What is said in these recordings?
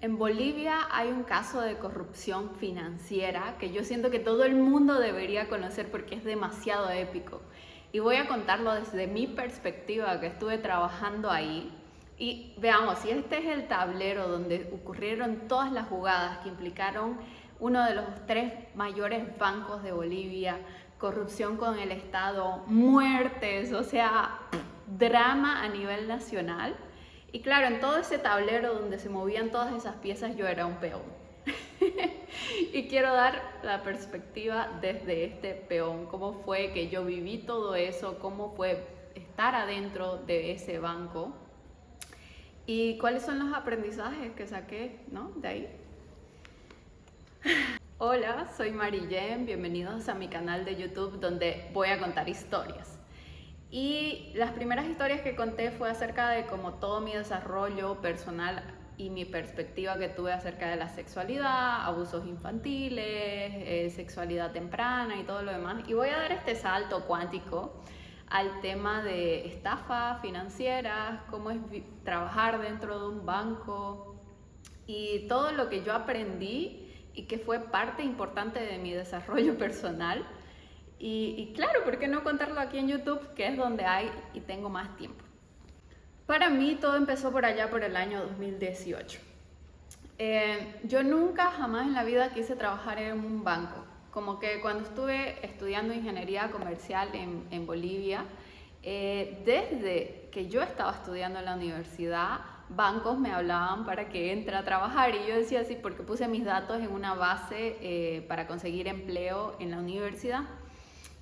En Bolivia hay un caso de corrupción financiera que yo siento que todo el mundo debería conocer porque es demasiado épico. Y voy a contarlo desde mi perspectiva, que estuve trabajando ahí. Y veamos, si este es el tablero donde ocurrieron todas las jugadas que implicaron uno de los tres mayores bancos de Bolivia, corrupción con el Estado, muertes, o sea, drama a nivel nacional. Y claro, en todo ese tablero donde se movían todas esas piezas, yo era un peón. Y quiero dar la perspectiva desde este peón, cómo fue que yo viví todo eso, cómo fue estar adentro de ese banco y cuáles son los aprendizajes que saqué, ¿no?, de ahí. Hola, soy Marillen, bienvenidos a mi canal de YouTube donde voy a contar historias. Y las primeras historias que conté fue acerca de como todo mi desarrollo personal y mi perspectiva que tuve acerca de la sexualidad, abusos infantiles, sexualidad temprana y todo lo demás. Y voy a dar este salto cuántico al tema de estafas financieras, cómo es trabajar dentro de un banco y todo lo que yo aprendí y que fue parte importante de mi desarrollo personal. Y claro, ¿por qué no contarlo aquí en YouTube, que es donde hay y tengo más tiempo? Para mí todo empezó por allá por el año 2018. Yo nunca jamás en la vida quise trabajar en un banco. Como que cuando estuve estudiando ingeniería comercial en Bolivia, desde que yo estaba estudiando en la universidad, bancos me hablaban para que entre a trabajar y yo decía sí, porque puse mis datos en una base para conseguir empleo en la universidad.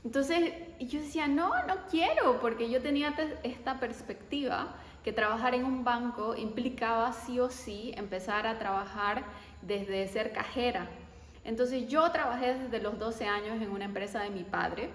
Entonces yo decía, no quiero, porque yo tenía esta perspectiva que trabajar en un banco implicaba sí o sí empezar a trabajar desde ser cajera. Entonces yo trabajé desde los 12 años en una empresa de mi padre,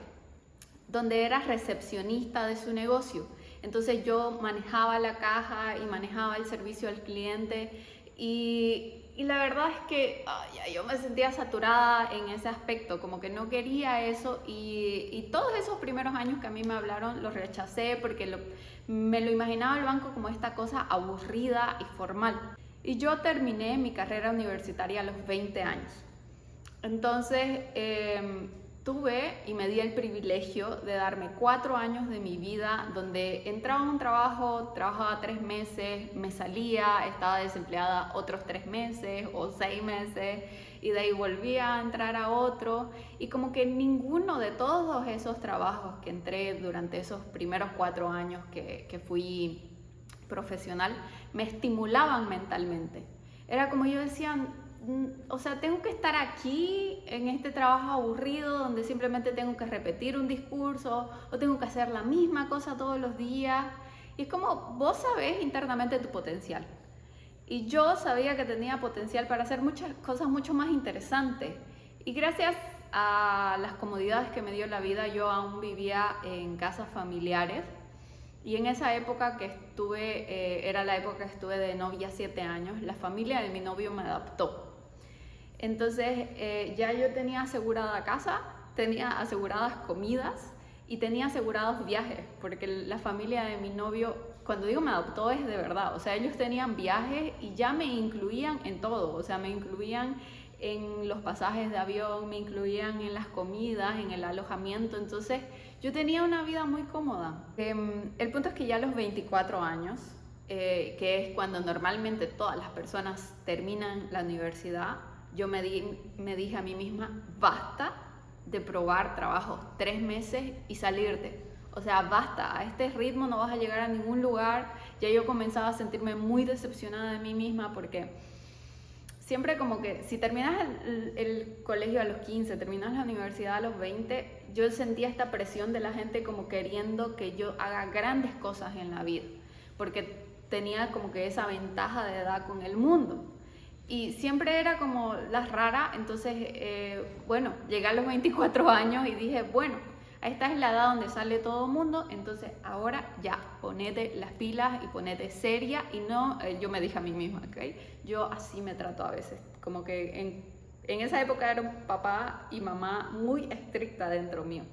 donde era recepcionista de su negocio. Entonces yo manejaba la caja y manejaba el servicio al cliente y la verdad es que yo me sentía saturada en ese aspecto, como que no quería eso y todos esos primeros años que a mí me hablaron los rechacé porque me lo imaginaba el banco como esta cosa aburrida y formal. Y yo terminé mi carrera universitaria a los 20 años. Entonces tuve y me di el privilegio de darme 4 años de mi vida donde entraba a un trabajo, trabajaba 3 meses, me salía, estaba desempleada otros 3 meses o 6 meses y de ahí volvía a entrar a otro y como que ninguno de todos esos trabajos que entré durante esos primeros 4 años que fui profesional me estimulaban mentalmente. Era como yo decía, o sea, tengo que estar aquí en este trabajo aburrido donde simplemente tengo que repetir un discurso o tengo que hacer la misma cosa todos los días. Y es como vos sabés internamente tu potencial. Y yo sabía que tenía potencial para hacer muchas cosas mucho más interesantes. Y gracias a las comodidades que me dio la vida, yo aún vivía en casas familiares. Y en esa época que estuve, era la época que estuve de novia 7 años, la familia de mi novio me adoptó. Entonces ya yo tenía asegurada casa, tenía aseguradas comidas y tenía asegurados viajes, porque la familia de mi novio, cuando digo me adoptó es de verdad, o sea, ellos tenían viajes y ya me incluían en todo, o sea, me incluían en los pasajes de avión, me incluían en las comidas, en el alojamiento, entonces yo tenía una vida muy cómoda. El punto es que ya a los 24 años, que es cuando normalmente todas las personas terminan la universidad, yo me dije a mí misma, basta de probar trabajos 3 meses y salirte. O sea, basta, a este ritmo no vas a llegar a ningún lugar. Ya yo comenzaba a sentirme muy decepcionada de mí misma porque siempre como que si terminas el colegio a los 15, terminas la universidad a los 20, yo sentía esta presión de la gente como queriendo que yo haga grandes cosas en la vida, porque tenía como que esa ventaja de edad con el mundo. Y siempre era como la rara, entonces, bueno, llegué a los 24 años y dije, bueno, esta es la edad donde sale todo el mundo, entonces ahora ya, ponete las pilas y ponete seria y no, yo me dije a mí misma, ¿ok? Yo así me trato a veces, como que en esa época era un papá y mamá muy estricta dentro mío.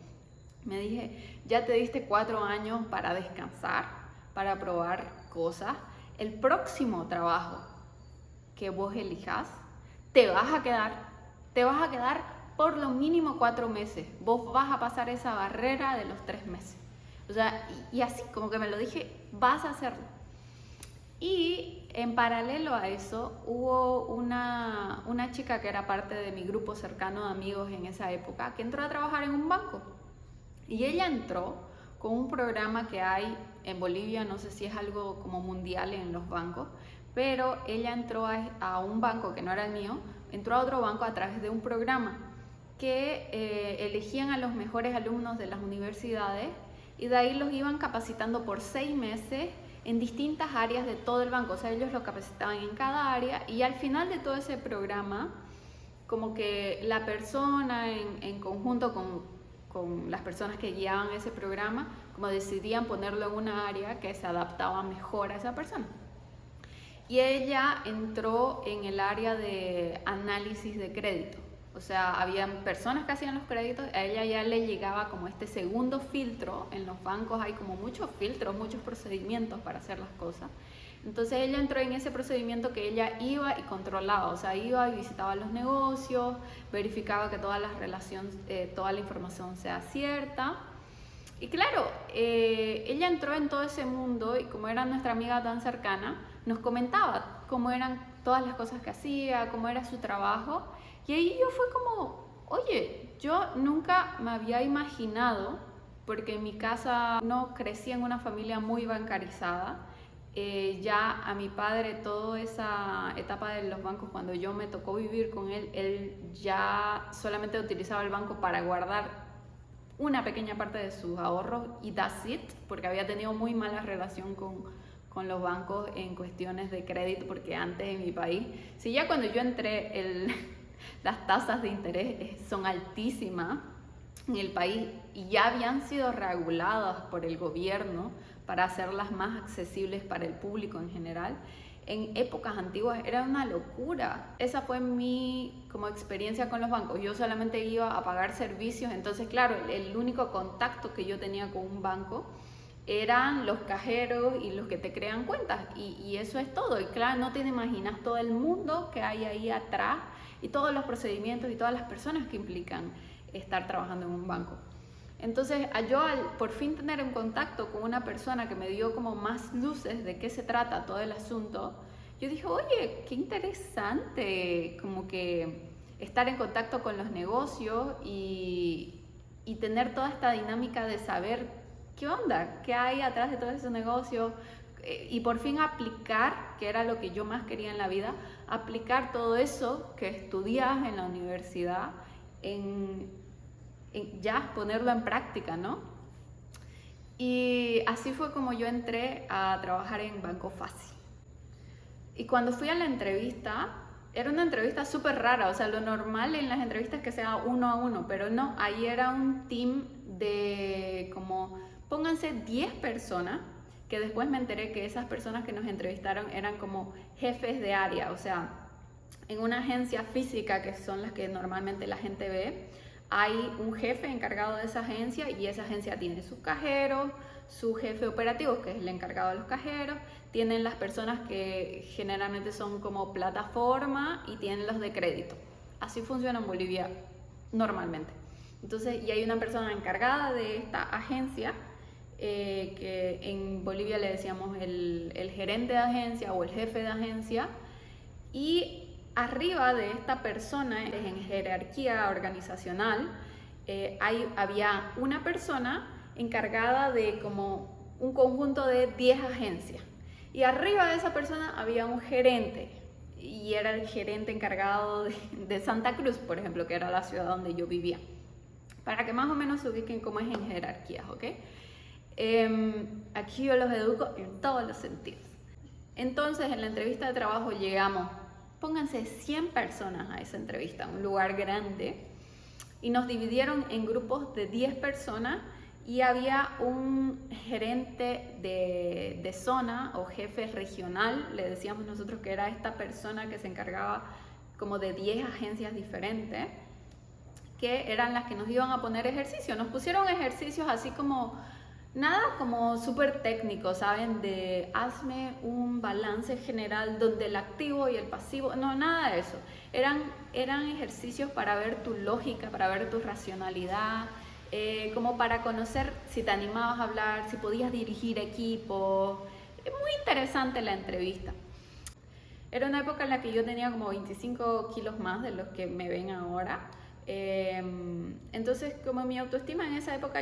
Me dije, ya te diste 4 años para descansar, para probar cosas, el próximo trabajo que vos elijas, te vas a quedar por lo mínimo 4 meses. Vos vas a pasar esa barrera de los 3 meses. O sea, y así como que me lo dije, vas a hacerlo. Y en paralelo a eso, hubo una chica que era parte de mi grupo cercano de amigos en esa época, que entró a trabajar en un banco. Y ella entró con un programa que hay en Bolivia, no sé si es algo como mundial en los bancos, pero ella entró a un banco que no era el mío, entró a otro banco a través de un programa que elegían a los mejores alumnos de las universidades y de ahí los iban capacitando por 6 meses en distintas áreas de todo el banco. O sea, ellos lo capacitaban en cada área y al final de todo ese programa, como que la persona en conjunto con las personas que guiaban ese programa, como decidían ponerlo en una área que se adaptaba mejor a esa persona. Y ella entró en el área de análisis de crédito. O sea, había personas que hacían los créditos, a ella ya le llegaba como este segundo filtro. En los bancos hay como muchos filtros, muchos procedimientos para hacer las cosas. Entonces ella entró en ese procedimiento que ella iba y controlaba, o sea, iba y visitaba los negocios, verificaba que toda la información sea cierta. Y claro, ella entró en todo ese mundo y como era nuestra amiga tan cercana, nos comentaba cómo eran todas las cosas que hacía, cómo era su trabajo. Y ahí yo fue como, oye, yo nunca me había imaginado, porque en mi casa no crecí en una familia muy bancarizada. Ya a mi padre toda esa etapa de los bancos, cuando yo me tocó vivir con él ya solamente utilizaba el banco para guardar una pequeña parte de sus ahorros y that's it, porque había tenido muy mala relación con los bancos en cuestiones de crédito, porque antes en mi país, si ya cuando yo entré las tasas de interés son altísimas en el país y ya habían sido reguladas por el gobierno para hacerlas más accesibles para el público en general. En épocas antiguas era una locura. Esa fue mi como experiencia con los bancos. Yo solamente iba a pagar servicios, entonces claro, el único contacto que yo tenía con un banco eran los cajeros y los que te crean cuentas y eso es todo. Y claro, no te imaginas todo el mundo que hay ahí atrás y todos los procedimientos y todas las personas que implican estar trabajando en un banco. Entonces yo al por fin tener un contacto con una persona que me dio como más luces de qué se trata todo el asunto, yo dije, oye, qué interesante como que estar en contacto con los negocios y tener toda esta dinámica de saber qué onda, qué hay atrás de todo ese negocio y por fin aplicar, que era lo que yo más quería en la vida, aplicar todo eso que estudias en la universidad ya ponerlo en práctica, ¿no? Y así fue como yo entré a trabajar en Banco Fácil. Y cuando fui a la entrevista, era una entrevista súper rara, o sea, lo normal en las entrevistas es que sea 1 a 1, pero no, ahí era un team de como, pónganse 10 personas, que después me enteré que esas personas que nos entrevistaron eran como jefes de área, o sea, en una agencia física, que son las que normalmente la gente ve, hay un jefe encargado de esa agencia y esa agencia tiene sus cajeros, su jefe operativo, que es el encargado de los cajeros, tienen las personas que generalmente son como plataforma y tienen los de crédito. Así funciona en Bolivia normalmente. Entonces, y hay una persona encargada de esta agencia, que en Bolivia le decíamos el gerente de agencia o el jefe de agencia, y arriba de esta persona, en jerarquía organizacional, había una persona encargada de como un conjunto de 10 agencias. Y arriba de esa persona había un gerente, y era el gerente encargado de Santa Cruz, por ejemplo, que era la ciudad donde yo vivía. Para que más o menos se ubiquen cómo es en jerarquías, ¿ok? Aquí yo los educo en todos los sentidos. Entonces, en la entrevista de trabajo llegamos, pónganse 100 personas a esa entrevista, un lugar grande, y nos dividieron en grupos de 10 personas y había un gerente de zona o jefe regional, le decíamos nosotros, que era esta persona que se encargaba como de 10 agencias diferentes, que eran las que nos iban a poner ejercicios. Nos pusieron ejercicios así como Nada como súper técnico, ¿saben? De hazme un balance general donde el activo y el pasivo, no, nada de eso. Eran ejercicios para ver tu lógica, para ver tu racionalidad, como para conocer si te animabas a hablar, si podías dirigir equipos. Es muy interesante la entrevista. Era una época en la que yo tenía como 25 kilos más de los que me ven ahora. Entonces, como mi autoestima en esa época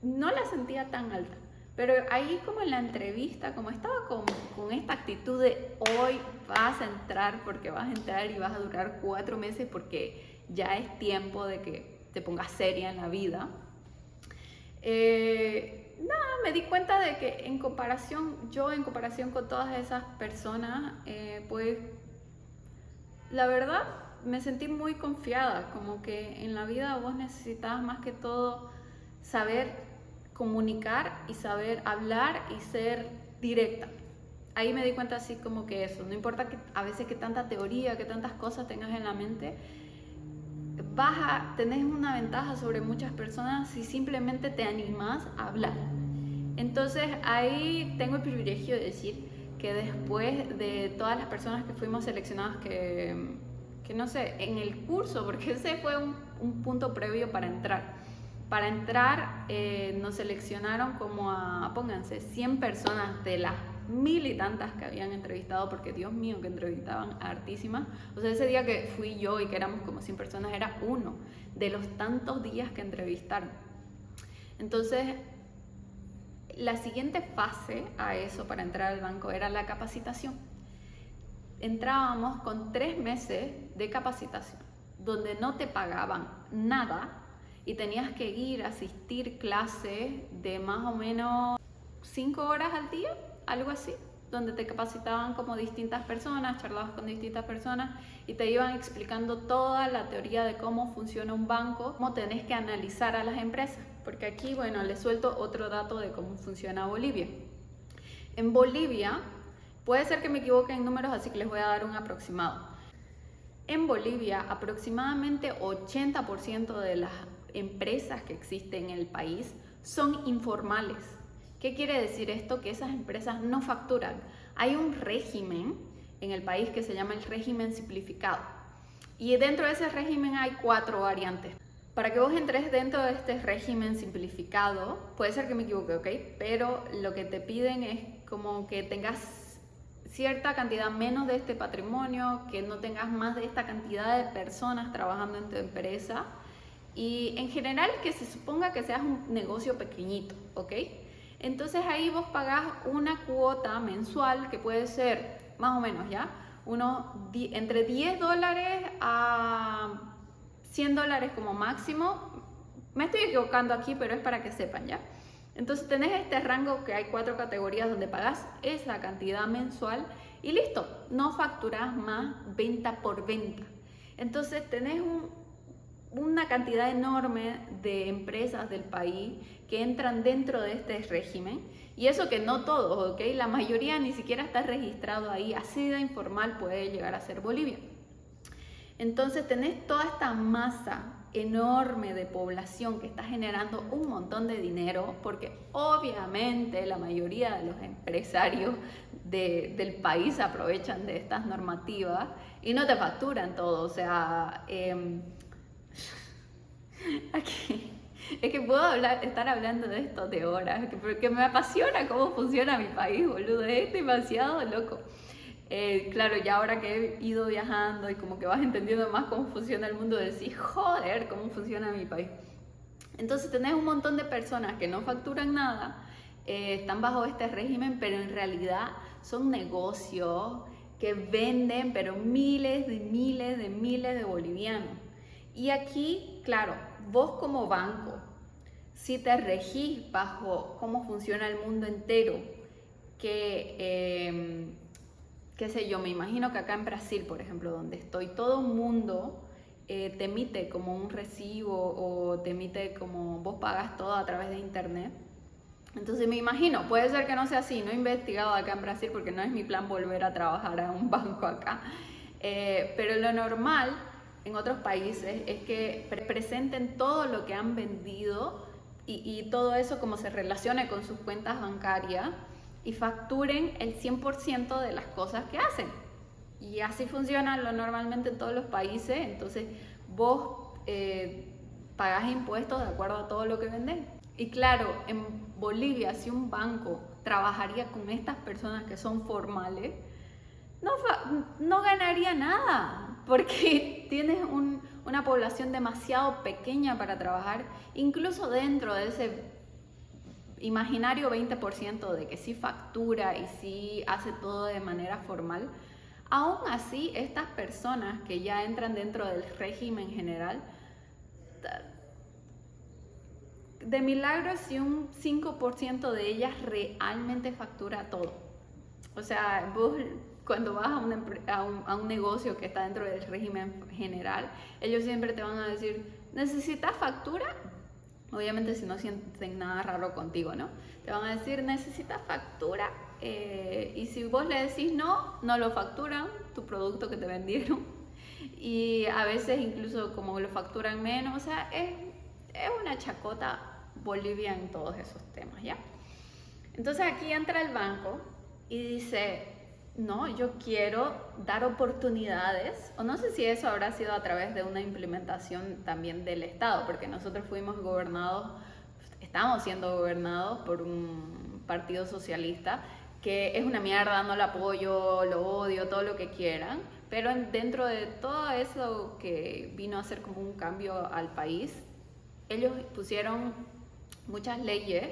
no la sentía tan alta. Pero ahí como en la entrevista, como estaba con esta actitud de hoy vas a entrar porque vas a entrar y vas a durar 4 meses porque ya es tiempo de que te pongas seria en la vida. Nada, me di cuenta de que en comparación con todas esas personas, pues la verdad me sentí muy confiada, como que en la vida vos necesitabas más que todo saber comunicar y saber hablar y ser directa. Ahí me di cuenta así como que eso, no importa que a veces que tanta teoría, que tantas cosas tengas en la mente, tenés una ventaja sobre muchas personas si simplemente te animás a hablar. Entonces ahí tengo el privilegio de decir que después de todas las personas que fuimos seleccionadas, que no sé, en el curso, porque ese fue un punto previo para entrar. Para entrar nos seleccionaron como pónganse, 100 personas de las 1000 y tantas que habían entrevistado, porque Dios mío, que entrevistaban a hartísimas. O sea, ese día que fui yo y que éramos como 100 personas, era uno de los tantos días que entrevistaron. Entonces, la siguiente fase a eso para entrar al banco era la capacitación. Entrábamos con 3 meses de capacitación, donde no te pagaban nada y tenías que ir a asistir clases de más o menos 5 horas al día, algo así, donde te capacitaban como distintas personas, charlabas con distintas personas y te iban explicando toda la teoría de cómo funciona un banco, cómo tenés que analizar a las empresas. Porque aquí, bueno, les suelto otro dato de cómo funciona Bolivia. En Bolivia, puede ser que me equivoque en números, así que les voy a dar un aproximado. En Bolivia, aproximadamente 80% de las empresas que existen en el país son informales. ¿Qué quiere decir esto? Que esas empresas no facturan. Hay un régimen en el país que se llama el régimen simplificado. Y dentro de ese régimen hay 4 variantes. Para que vos entres dentro de este régimen simplificado, puede ser que me equivoque, ¿ok? Pero lo que te piden es como que tengas cierta cantidad menos de este patrimonio, que no tengas más de esta cantidad de personas trabajando en tu empresa y en general que se suponga que seas un negocio pequeñito, ¿ok? Entonces ahí vos pagás una cuota mensual que puede ser más o menos, ¿ya? Entre $10 a $100 como máximo. Me estoy equivocando aquí, pero es para que sepan, ¿ya? Entonces tenés este rango que hay 4 categorías donde pagás esa cantidad mensual y listo, no facturás más venta por venta. Entonces tenés una cantidad enorme de empresas del país que entran dentro de este régimen y eso que no todos, ¿ok? La mayoría ni siquiera está registrado ahí, así de informal puede llegar a ser Bolivia. Entonces tenés toda esta masa enorme de población que está generando un montón de dinero, porque obviamente la mayoría de los empresarios del país aprovechan de estas normativas y no te facturan todo. O sea, aquí, es que puedo estar hablando de esto de horas, porque me apasiona cómo funciona mi país, boludo, es demasiado loco. Claro, ya ahora que he ido viajando y como que vas entendiendo más cómo funciona el mundo, decís, joder, cómo funciona mi país. Entonces tenés un montón de personas que no facturan nada, están bajo este régimen, pero en realidad son negocios que venden, pero miles de bolivianos. Y aquí, claro, vos como banco, si te regís bajo cómo funciona el mundo entero, qué sé yo, me imagino que acá en Brasil, por ejemplo, donde estoy, todo el mundo te emite como un recibo o te emite como vos pagas todo a través de internet. Entonces me imagino, puede ser que no sea así, no he investigado acá en Brasil porque no es mi plan volver a trabajar a un banco acá. Pero lo normal en otros países es que presenten todo lo que han vendido y todo eso como se relacione con sus cuentas bancarias y facturen el 100% de las cosas que hacen. Y así funciona normalmente en todos los países. Entonces vos pagás impuestos de acuerdo a todo lo que vendés. Y claro, en Bolivia, si un banco trabajaría con estas personas que son formales, no ganaría nada, porque tienes una población demasiado pequeña para trabajar, incluso dentro de ese imaginario 20% de que sí factura y sí hace todo de manera formal. Aún así, estas personas que ya entran dentro del régimen general, de milagro si un 5% de ellas realmente factura todo. O sea, vos cuando vas a un negocio que está dentro del régimen general, ellos siempre te van a decir, ¿necesitas factura? Obviamente si no sienten nada raro contigo, ¿no? Te van a decir, ¿necesitas factura? Y si vos le decís no lo facturan, tu producto que te vendieron. Y a veces incluso como lo facturan menos, o sea, es una chacota Bolivia en todos esos temas, ¿ya? Entonces aquí entra el banco y dice, no, yo quiero dar oportunidades, o no sé si eso habrá sido a través de una implementación también del Estado, porque nosotros estamos siendo gobernados por un partido socialista que es una mierda, no lo apoyo, lo odio, todo lo que quieran, pero dentro de todo eso que vino a ser como un cambio al país, ellos pusieron muchas leyes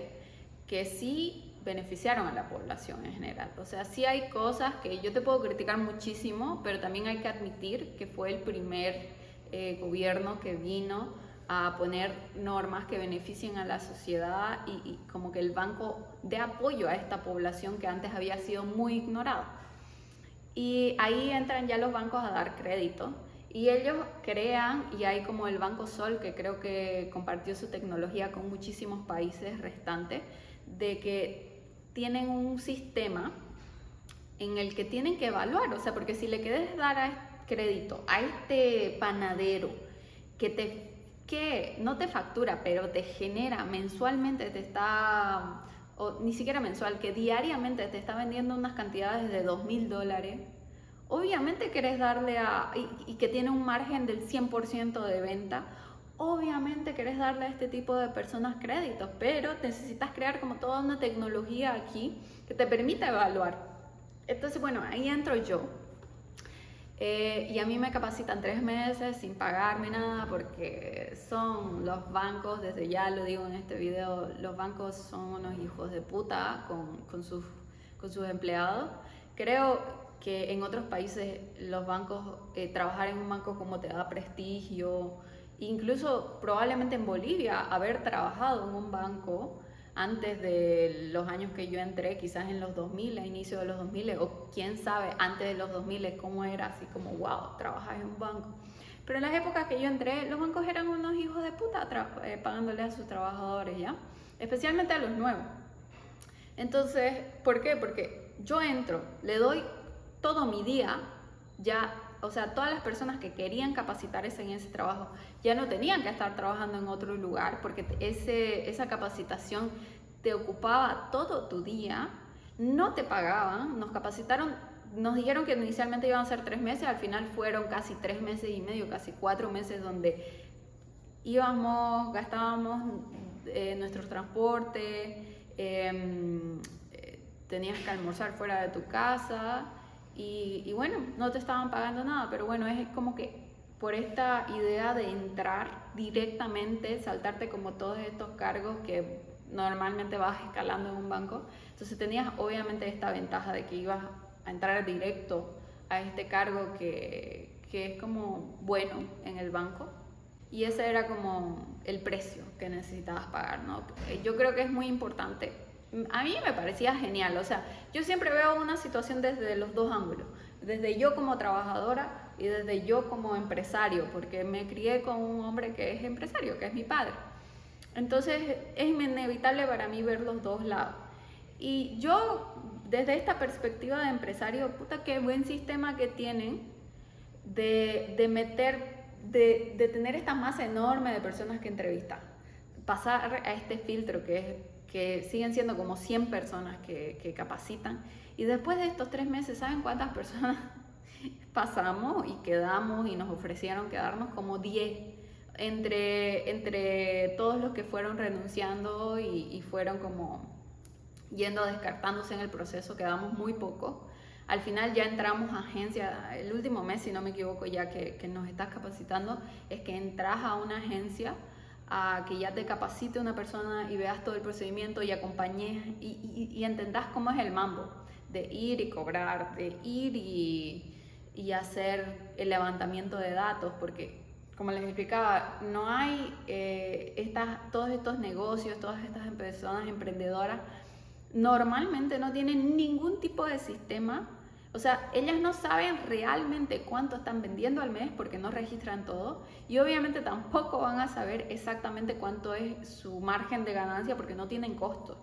que sí beneficiaron a la población en general. O sea, sí hay cosas que yo te puedo criticar muchísimo, pero también hay que admitir que fue el primer gobierno que vino a poner normas que beneficien a la sociedad y como que el banco dé apoyo a esta población que antes había sido muy ignorada. Y ahí entran ya los bancos a dar crédito. Y ellos crean, y hay como el Banco Sol, que creo que compartió su tecnología con muchísimos países restantes, de que tienen un sistema en el que tienen que evaluar, o sea, porque si le quieres dar crédito a este panadero que no te factura, pero te genera mensualmente, o ni siquiera mensual, que diariamente te está vendiendo unas cantidades de $2.000, obviamente querés darle y que tiene un margen del 100% de venta, obviamente querés darle a este tipo de personas créditos, pero necesitas crear como toda una tecnología aquí que te permita evaluar. Entonces, bueno, ahí entro yo. Y a mí me capacitan 3 meses sin pagarme nada, porque son los bancos, desde ya lo digo en este video, los bancos son unos hijos de puta con sus empleados. Creo que en otros países los bancos, trabajar en un banco como te da prestigio, incluso probablemente en Bolivia haber trabajado en un banco antes de los años que yo entré, quizás en los 2000, a inicio de los 2000, o quién sabe, antes de los 2000, cómo era, así como, wow, trabajas en un banco. Pero en las épocas que yo entré, los bancos eran unos hijos de puta pagándole a sus trabajadores, ¿ya? Especialmente a los nuevos. Entonces, ¿por qué? Porque yo entro, le doy todo mi día, ya, o sea, todas las personas que querían capacitarse en ese trabajo ya no tenían que estar trabajando en otro lugar, porque esa capacitación te ocupaba todo tu día, no te pagaban, nos capacitaron, nos dijeron que inicialmente iban a ser 3 meses, al final fueron casi 3 meses y medio, casi 4 meses, donde íbamos, gastábamos nuestro transporte, tenías que almorzar fuera de tu casa. Y bueno, no te estaban pagando nada, pero bueno, es como que por esta idea de entrar directamente, saltarte como todos estos cargos que normalmente vas escalando en un banco, entonces tenías obviamente esta ventaja de que ibas a entrar directo a este cargo que es como bueno en el banco, y ese era como el precio que necesitabas pagar, ¿no? Yo creo que es muy importante. A mí me parecía genial, o sea, yo siempre veo una situación desde los dos ángulos, desde yo como trabajadora y desde yo como empresario, porque me crié con un hombre que es empresario, que es mi padre. Entonces es inevitable para mí ver los dos lados. Y yo, desde esta perspectiva de empresario, puta, qué buen sistema que tienen de tener esta masa enorme de personas que entrevistan. pasar a este filtro que siguen siendo como 100 personas que capacitan. Y después de estos 3 meses, ¿saben cuántas personas pasamos y quedamos y nos ofrecieron quedarnos? Como 10. Entre todos los que fueron renunciando y fueron como yendo descartándose en el proceso, quedamos muy pocos. Al final ya entramos a agencia, el último mes, si no me equivoco, ya que nos estás capacitando, es que entras a una agencia a que ya te capacite una persona y veas todo el procedimiento y acompañes y entendas cómo es el mambo de ir y cobrar, de ir y hacer el levantamiento de datos, porque como les explicaba, no hay todos estos negocios, todas estas personas emprendedoras, normalmente no tienen ningún tipo de sistema. O sea, ellas no saben realmente cuánto están vendiendo al mes porque no registran todo, y obviamente tampoco van a saber exactamente cuánto es su margen de ganancia porque no tienen costo.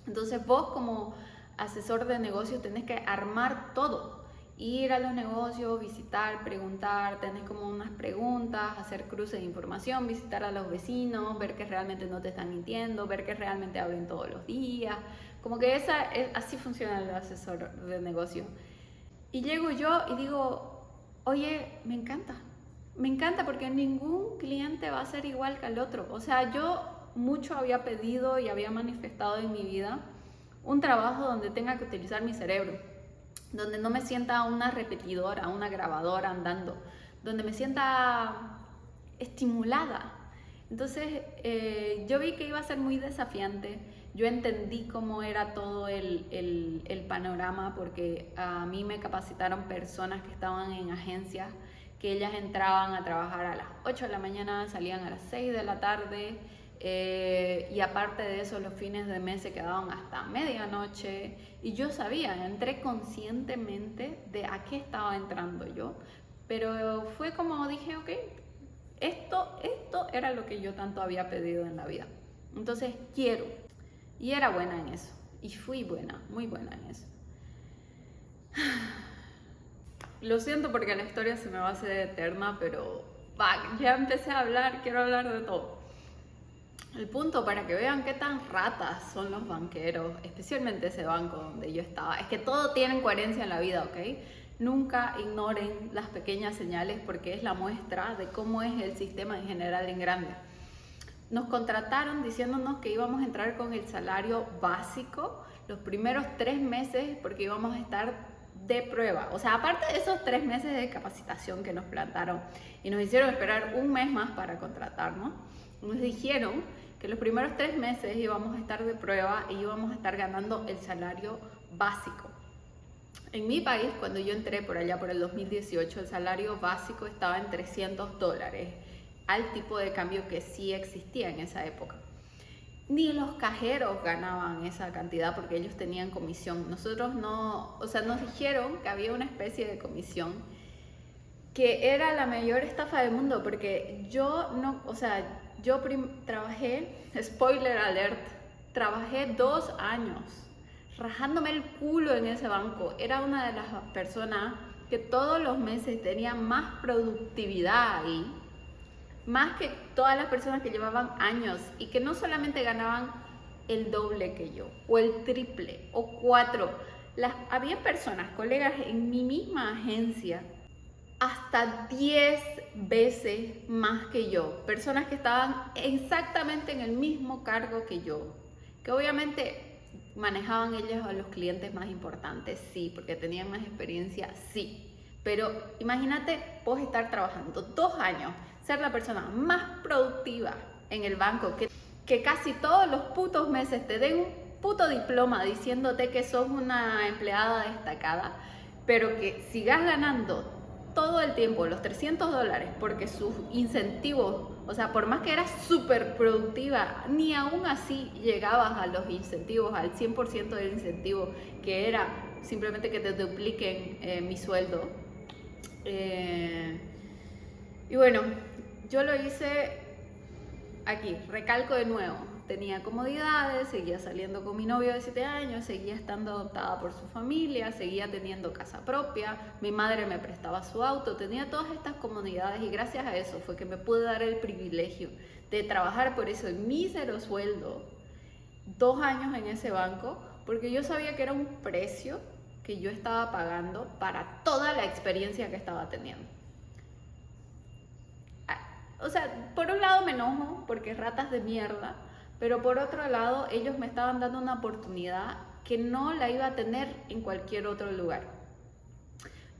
Entonces vos como asesor de negocios tenés que armar todo. Ir a los negocios, visitar, preguntar, tenés como unas preguntas, hacer cruces de información, visitar a los vecinos, ver que realmente no te están mintiendo, ver que realmente abren todos los días. Como que así funciona el asesor de negocio. Y llego yo y digo, oye, me encanta porque ningún cliente va a ser igual que el otro. O sea, yo mucho había pedido y había manifestado en mi vida un trabajo donde tenga que utilizar mi cerebro, donde no me sienta una repetidora, una grabadora andando, donde me sienta estimulada. Entonces yo vi que iba a ser muy desafiante. Yo entendí cómo era todo el panorama, porque a mí me capacitaron personas que estaban en agencias, que ellas entraban a trabajar a las 8 de la mañana, salían a las 6 de la tarde, y aparte de eso los fines de mes se quedaban hasta medianoche, y yo sabía, entré conscientemente de a qué estaba entrando yo, pero fue como dije, ok, esto era lo que yo tanto había pedido en la vida, entonces quiero, y era buena en eso, y fui buena, muy buena en eso. Lo siento porque la historia se me va a hacer eterna, pero ya empecé a hablar, quiero hablar de todo. El punto, para que vean qué tan ratas son los banqueros, especialmente ese banco donde yo estaba, es que todo tiene coherencia en la vida, ¿ok? Nunca ignoren las pequeñas señales porque es la muestra de cómo es el sistema en general en grande. Nos contrataron diciéndonos que íbamos a entrar con el salario básico los primeros 3 meses porque íbamos a estar de prueba. O sea, aparte de esos 3 meses de capacitación que nos plantaron y nos hicieron esperar un mes más para contratarnos, nos dijeron que los primeros 3 meses íbamos a estar de prueba y íbamos a estar ganando el salario básico. En mi país, cuando yo entré por allá por el 2018, el salario básico estaba en $300, al tipo de cambio que sí existía en esa época. Ni los cajeros ganaban esa cantidad porque ellos tenían comisión. Nosotros no, o sea, nos dijeron que había una especie de comisión que era la mayor estafa del mundo, porque yo no, o sea, yo trabajé, spoiler alert, trabajé 2 años rajándome el culo en ese banco. Era una de las personas que todos los meses tenía más productividad ahí, más que todas las personas que llevaban años y que no solamente ganaban el doble que yo, o el triple, o 4. Había personas, colegas en mi misma agencia, hasta 10 veces más que yo, personas que estaban exactamente en el mismo cargo que yo, que obviamente manejaban ellos a los clientes más importantes, sí, porque tenían más experiencia, sí, pero imagínate vos estar trabajando 2 años, ser la persona más productiva en el banco, que casi todos los putos meses te den un puto diploma diciéndote que sos una empleada destacada, pero que sigas ganando todo el tiempo los $300 porque sus incentivos, o sea, por más que eras súper productiva, ni aún así llegabas a los incentivos, al 100% del incentivo, que era simplemente que te dupliquen mi sueldo. Y bueno, yo lo hice aquí, recalco de nuevo, tenía comodidades, seguía saliendo con mi novio de 7 años, seguía estando adoptada por su familia, seguía teniendo casa propia, mi madre me prestaba su auto, tenía todas estas comodidades y gracias a eso fue que me pude dar el privilegio de trabajar por eso en mísero sueldo, 2 años en ese banco, porque yo sabía que era un precio que yo estaba pagando para toda la experiencia que estaba teniendo. O sea, por un lado me enojo porque ratas de mierda, pero por otro lado ellos me estaban dando una oportunidad que no la iba a tener en cualquier otro lugar.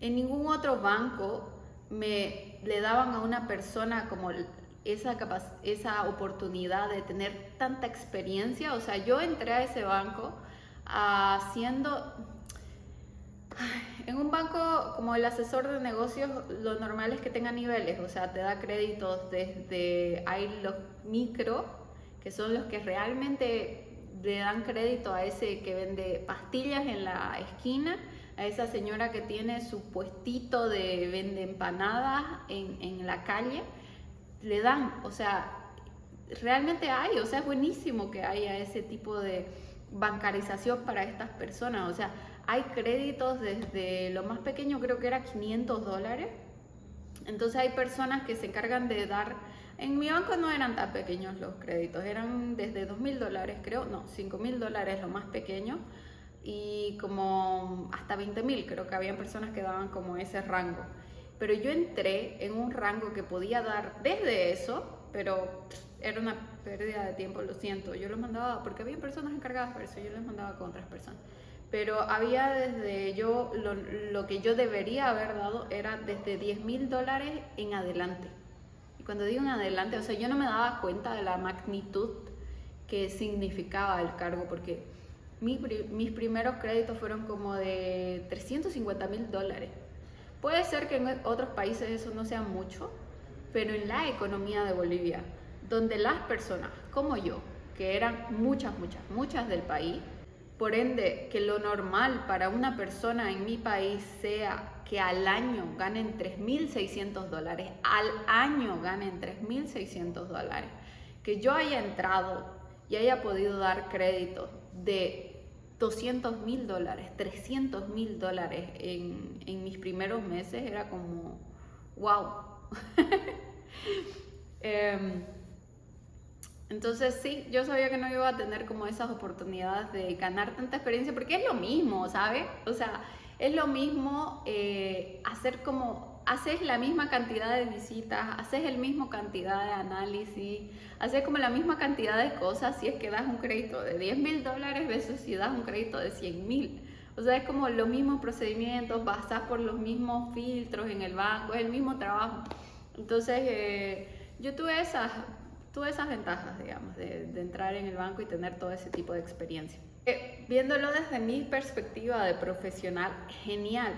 En ningún otro banco le daban a una persona como esa oportunidad de tener tanta experiencia. O sea, yo entré a ese banco haciendo... En un banco como el asesor de negocios, lo normal es que tenga niveles, o sea, te da créditos desde, hay los micro, que son los que realmente le dan crédito a ese que vende pastillas en la esquina, a esa señora que tiene su puestito de vende empanadas en la calle, le dan, o sea, realmente hay, o sea, es buenísimo que haya ese tipo de bancarización para estas personas, o sea, hay créditos desde lo más pequeño, creo que era $500. Entonces hay personas que se encargan de dar, en mi banco no eran tan pequeños los créditos, eran desde $2.000, creo, no, $5.000 lo más pequeño, y como hasta 20.000, creo que habían personas que daban como ese rango. Pero yo entré en un rango que podía dar desde eso, pero era una pérdida de tiempo, lo siento. Yo los mandaba, porque había personas encargadas para eso, yo les mandaba con otras personas. Pero había desde yo, lo que yo debería haber dado era desde $10.000 en adelante. Y cuando digo en adelante, o sea, yo no me daba cuenta de la magnitud que significaba el cargo, porque mis primeros créditos fueron como de $350.000. Puede ser que en otros países eso no sea mucho, pero en la economía de Bolivia, donde las personas como yo, que eran muchas del país, por ende, que lo normal para una persona en mi país sea que al año ganen $3.600, al año ganen $3.600, que yo haya entrado y haya podido dar créditos de $200.000, $300.000 en mis primeros meses, era como, wow. Entonces sí, yo sabía que no iba a tener como esas oportunidades de ganar tanta experiencia, porque es lo mismo, ¿sabes? O sea, es lo mismo haces la misma cantidad de visitas, haces el mismo cantidad de análisis, haces como la misma cantidad de cosas si es que das un crédito de $10.000 versus si das un crédito de $100.000. O sea, es como los mismos procedimientos, pasas por los mismos filtros en el banco, es el mismo trabajo. Entonces, yo tuve esas ventajas, digamos, de entrar en el banco y tener todo ese tipo de experiencia. Viéndolo desde mi perspectiva de profesional, genial,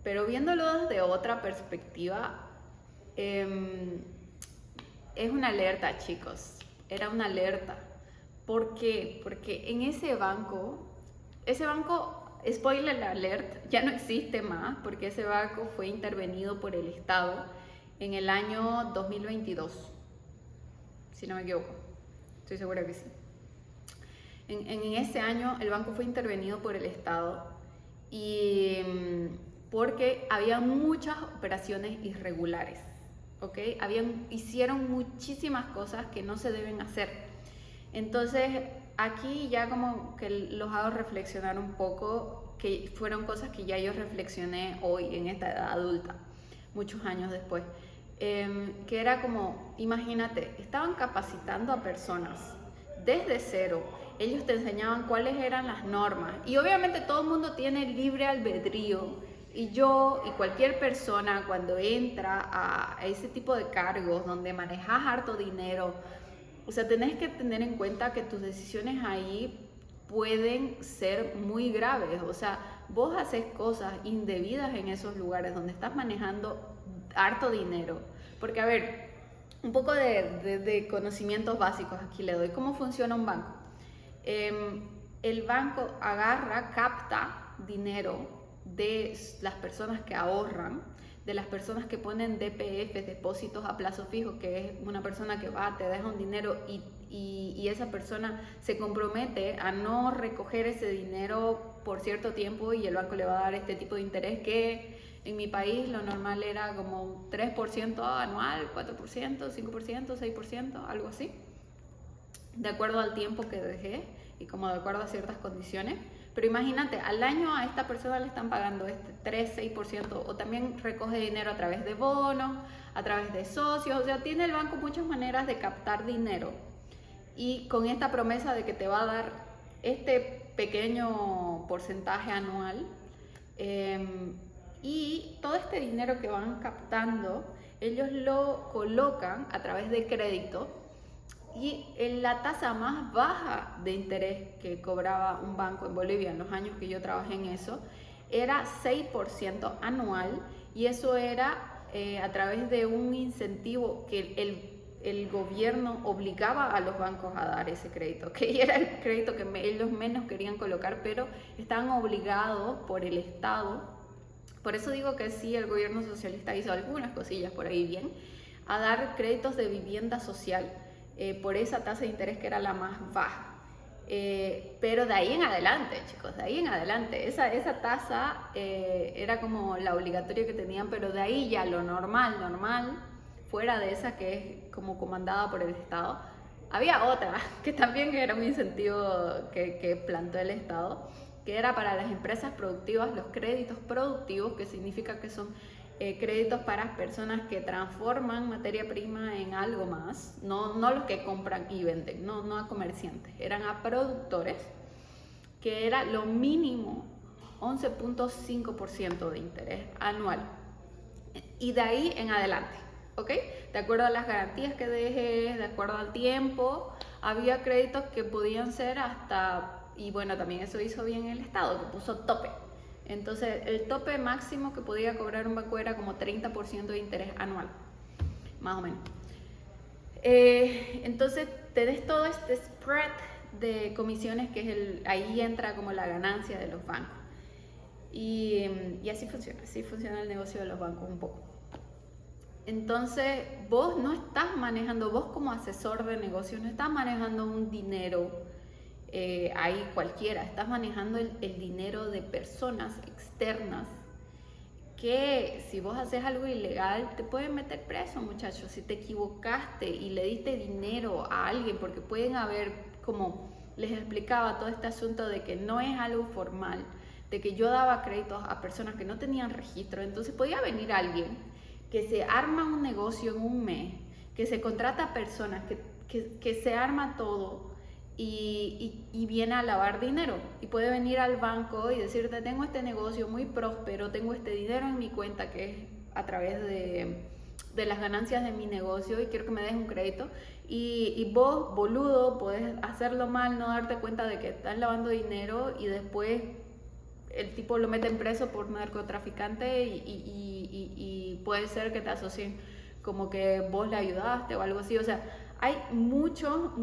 pero viéndolo desde otra perspectiva, es una alerta, chicos, era una alerta. ¿Por qué? Porque en ese banco, spoiler alert, ya no existe más, porque ese banco fue intervenido por el Estado en el año 2022. Si no me equivoco, estoy segura que sí. En ese año el banco fue intervenido por el Estado y porque había muchas operaciones irregulares, ¿ok? Hicieron muchísimas cosas que no se deben hacer. Entonces aquí ya como que los hago reflexionar un poco, que fueron cosas que ya yo reflexioné hoy en esta edad adulta, muchos años después. Que era como, imagínate, estaban capacitando a personas desde cero, ellos te enseñaban cuáles eran las normas y obviamente todo el mundo tiene libre albedrío y yo y cualquier persona cuando entra a ese tipo de cargos donde manejas harto dinero, o sea, tenés que tener en cuenta que tus decisiones ahí pueden ser muy graves, o sea, vos haces cosas indebidas en esos lugares donde estás manejando harto dinero, porque a ver, un poco de conocimientos básicos aquí le doy. ¿Cómo funciona un banco? El banco capta dinero de las personas que ahorran, de las personas que ponen DPF, depósitos a plazo fijo, que es una persona que va, te deja un dinero y esa persona se compromete a no recoger ese dinero por cierto tiempo y el banco le va a dar este tipo de interés que en mi país lo normal era como 3% anual, 4%, 5%, 6%, algo así, de acuerdo al tiempo que dejé y como de acuerdo a ciertas condiciones. Pero imagínate, al año a esta persona le están pagando este 3, 6%, o también recoge dinero a través de bonos, a través de socios, o sea, tiene el banco muchas maneras de captar dinero. Y con esta promesa de que te va a dar este pequeño porcentaje anual, y todo este dinero que van captando, ellos lo colocan a través de crédito. Y la tasa más baja de interés que cobraba un banco en Bolivia en los años que yo trabajé en eso era 6% anual, y eso era a través de un incentivo que el gobierno obligaba a los bancos a dar ese crédito, que era el crédito que ellos menos querían colocar, pero estaban obligados por el Estado. Por eso digo que sí, el gobierno socialista hizo algunas cosillas por ahí bien, a dar créditos de vivienda social. Por esa tasa de interés que era la más baja. Pero de ahí en adelante, chicos, de ahí en adelante, esa tasa era como la obligatoria que tenían, pero de ahí ya lo normal, fuera de esa que es como comandada por el Estado, había otra que también era un incentivo que plantó el Estado, que era para las empresas productivas, los créditos productivos, que significa que son créditos para personas que transforman materia prima en algo más, no los que compran y venden, no a comerciantes, eran a productores, que era lo mínimo 11.5% de interés anual, y de ahí en adelante, ¿ok? De acuerdo a las garantías que dejé, de acuerdo al tiempo, había créditos que podían ser hasta, y bueno, también eso hizo bien el Estado, que puso tope. Entonces, el tope máximo que podía cobrar un banco era como 30% de interés anual, más o menos. Entonces, tenés todo este spread de comisiones que es ahí entra como la ganancia de los bancos. Y así funciona el negocio de los bancos un poco. Entonces, vos no estás manejando, vos como asesor de negocios, no estás manejando un dinero ahí cualquiera, estás manejando el dinero de personas externas que si vos haces algo ilegal te pueden meter preso, muchachos. Si te equivocaste y le diste dinero a alguien, porque pueden haber, como les explicaba, todo este asunto de que no es algo formal, de que yo daba créditos a personas que no tenían registro, entonces podía venir alguien que se arma un negocio en un mes, que se contrata a personas, que se arma todo y viene a lavar dinero, y puede venir al banco y decirte: tengo este negocio muy próspero, tengo este dinero en mi cuenta que es a través de las ganancias de mi negocio y quiero que me des un crédito, y vos, boludo, podés hacerlo mal, no darte cuenta de que estás lavando dinero, y después el tipo lo meten preso por narcotraficante y puede ser que te asocien como que vos le ayudaste o algo así. O sea, hay mucho.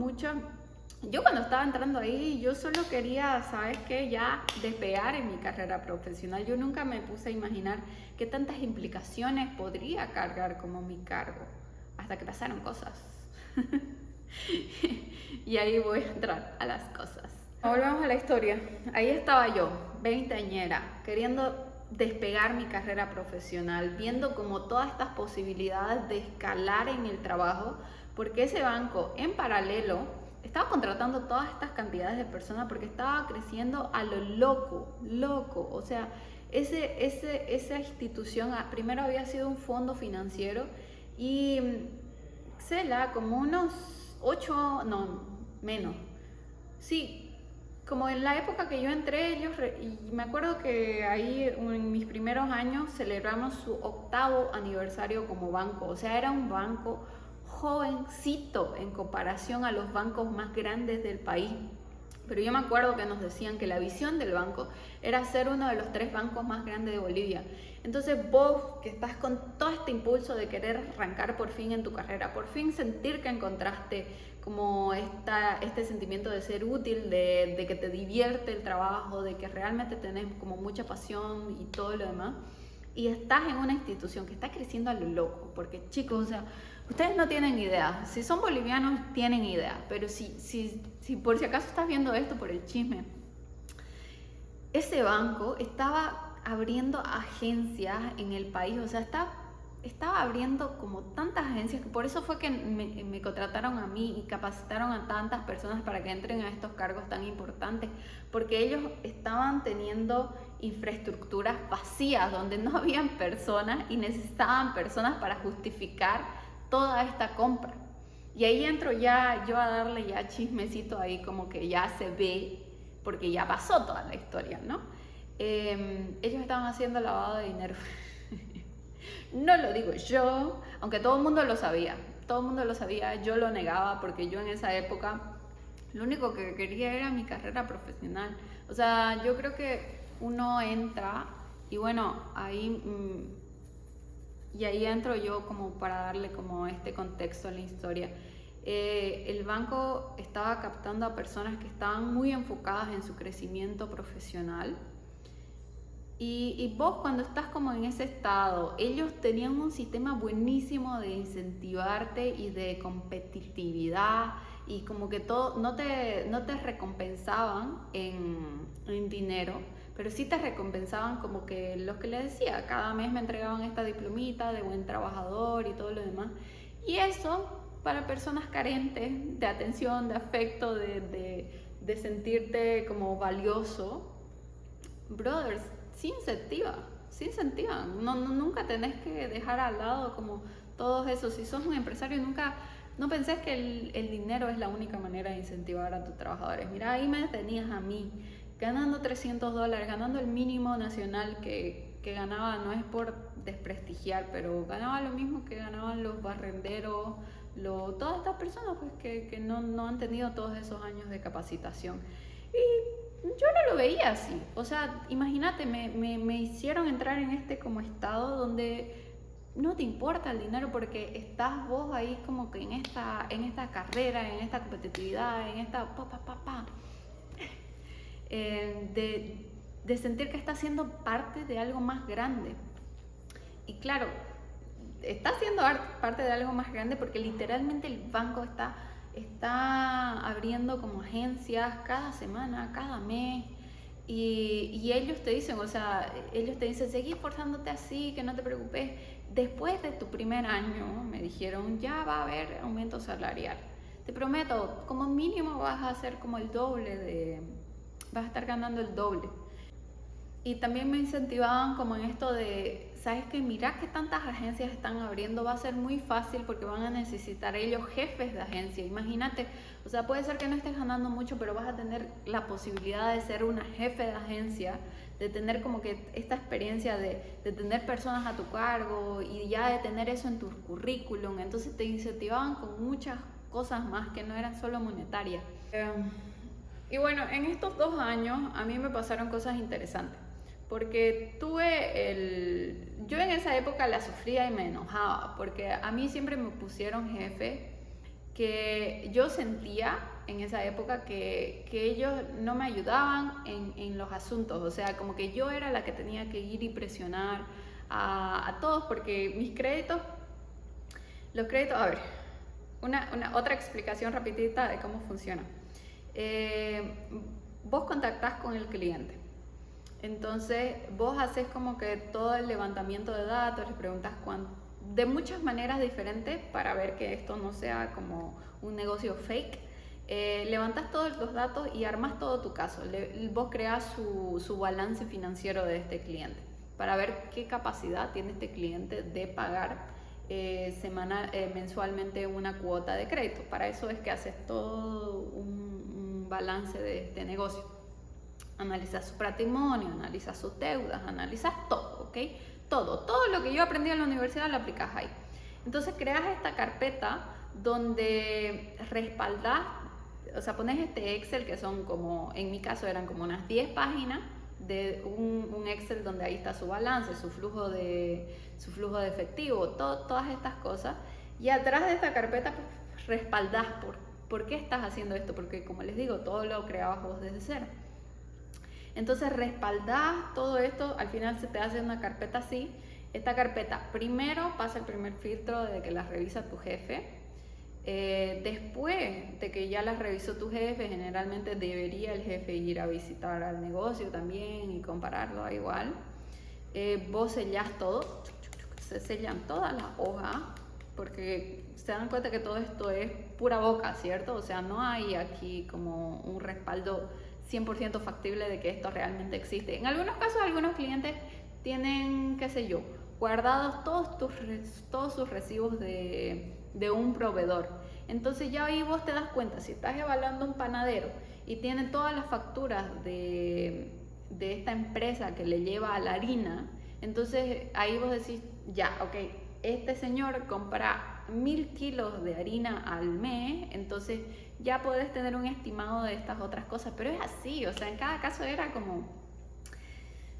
Yo cuando estaba entrando ahí, yo solo quería, ¿sabes qué? Ya despegar en mi carrera profesional. Yo nunca me puse a imaginar qué tantas implicaciones podría cargar como mi cargo, hasta que pasaron cosas. Y ahí voy a entrar a las cosas. Volvemos a la historia. Ahí estaba yo, veinteañera, queriendo despegar mi carrera profesional, viendo como todas estas posibilidades de escalar en el trabajo, porque ese banco en paralelo estaba contratando todas estas cantidades de personas porque estaba creciendo a lo loco. O sea, esa institución primero había sido un fondo financiero y como unos 8, no, menos. Sí, como en la época que yo entré, y me acuerdo que ahí en mis primeros años celebramos su 8º aniversario como banco. O sea, era un banco jovencito en comparación a los bancos más grandes del país. Pero yo me acuerdo que nos decían que la visión del banco era ser uno de los 3 bancos más grandes de Bolivia. Entonces vos, que estás con todo este impulso de querer arrancar por fin en tu carrera, por fin sentir que encontraste como este sentimiento de ser útil, de que te divierte el trabajo, de que realmente tenés como mucha pasión y todo lo demás, y estás en una institución que está creciendo a lo loco, porque chicos, o sea, ustedes no tienen idea, si son bolivianos tienen idea, pero si por si acaso estás viendo esto por el chisme, ese banco estaba abriendo agencias en el país, o sea, estaba abriendo como tantas agencias que por eso fue que me contrataron a mí y capacitaron a tantas personas para que entren a estos cargos tan importantes, porque ellos estaban teniendo infraestructuras vacías donde no habían personas y necesitaban personas para justificar toda esta compra. Y ahí entro ya yo a darle ya chismecito ahí como que ya se ve, porque ya pasó toda la historia, ¿no? Ellos estaban haciendo lavado de dinero. No lo digo yo, aunque todo el mundo lo sabía, yo lo negaba porque yo en esa época lo único que quería era mi carrera profesional. O sea, yo creo que uno entra y bueno, ahí entro yo como para darle como este contexto a la historia. El banco estaba captando a personas que estaban muy enfocadas en su crecimiento profesional. Y vos cuando estás como en ese estado, ellos tenían un sistema buenísimo de incentivarte y de competitividad y como que todo, no te recompensaban en dinero, pero sí te recompensaban como que lo que les decía, cada mes me entregaban esta diplomita de buen trabajador y todo lo demás. Y eso para personas carentes de atención, de afecto, de sentirte como valioso, brothers, sí incentivan. Nunca tenés que dejar al lado como todos esos. Si sos un empresario, no pensés que el dinero es la única manera de incentivar a tus trabajadores. Mira, ahí me tenías a mí ganando $300, ganando el mínimo nacional que ganaba, no es por desprestigiar, pero ganaba lo mismo que ganaban los barrenderos, todas estas personas pues, que no han tenido todos esos años de capacitación. Y yo no lo veía así, o sea, imagínate, me hicieron entrar en este como estado donde no te importa el dinero porque estás vos ahí como que en esta carrera, en esta competitividad, en esta de sentir que estás siendo parte de algo más grande. Y claro, estás siendo parte de algo más grande porque literalmente el banco está abriendo como agencias cada semana, cada mes, y ellos te dicen, o sea, seguí esforzándote así, que no te preocupes, después de tu primer año, me dijeron, ya va a haber aumento salarial, te prometo, como mínimo vas a hacer como el doble vas a estar ganando el doble. Y también me incentivaban como en esto de, ¿sabes qué? Mira que tantas agencias están abriendo, va a ser muy fácil porque van a necesitar ellos jefes de agencia. Imagínate, o sea, puede ser que no estés ganando mucho, pero vas a tener la posibilidad de ser una jefe de agencia, de tener como que esta experiencia de tener personas a tu cargo y ya de tener eso en tu currículum. Entonces te incentivaban con muchas cosas más que no eran solo monetarias. Y bueno, en estos 2 años a mí me pasaron cosas interesantes. Porque yo en esa época la sufría y me enojaba, porque a mí siempre me pusieron jefe que yo sentía en esa época que ellos no me ayudaban en los asuntos, o sea, como que yo era la que tenía que ir y presionar a todos, porque los créditos, a ver, otra explicación rapidita de cómo funciona. Vos contactás con el cliente. Entonces vos haces como que todo el levantamiento de datos, les preguntas de muchas maneras diferentes para ver que esto no sea como un negocio fake. Levantas todos los datos y armas todo tu caso. Vos creas su balance financiero de este cliente para ver qué capacidad tiene este cliente de pagar mensualmente una cuota de crédito. Para eso es que haces todo un balance de este negocio. Analizas su patrimonio, analizas sus deudas, analizas todo, ¿ok? Todo lo que yo aprendí en la universidad lo aplicas ahí. Entonces creas esta carpeta donde respaldás, o sea, pones este Excel que son como, en mi caso eran como unas 10 páginas de un Excel donde ahí está su balance, su flujo de efectivo, todas estas cosas. Y atrás de esta carpeta pues, respaldás por qué estás haciendo esto, porque como les digo, todo lo creabas vos desde cero. Entonces respaldás todo esto, al final se te hace una carpeta así. Esta carpeta primero pasa el primer filtro de que la revisa tu jefe. Después de que ya las revisó tu jefe, generalmente debería el jefe ir a visitar al negocio también y compararlo igual. Vos sellás todo, se sellan todas las hojas, porque se dan cuenta que todo esto es pura boca, ¿cierto? O sea, no hay aquí como un respaldo 100% factible de que esto realmente existe. En algunos casos, algunos clientes tienen, qué sé yo, guardados todos sus recibos de un proveedor. Entonces ya ahí vos te das cuenta, si estás evaluando un panadero y tiene todas las facturas de esta empresa que le lleva a la harina, entonces ahí vos decís, ya, ok, este señor compra 1000 kilos de harina al mes, entonces ya podés tener un estimado de estas otras cosas, pero es así, o sea, en cada caso era como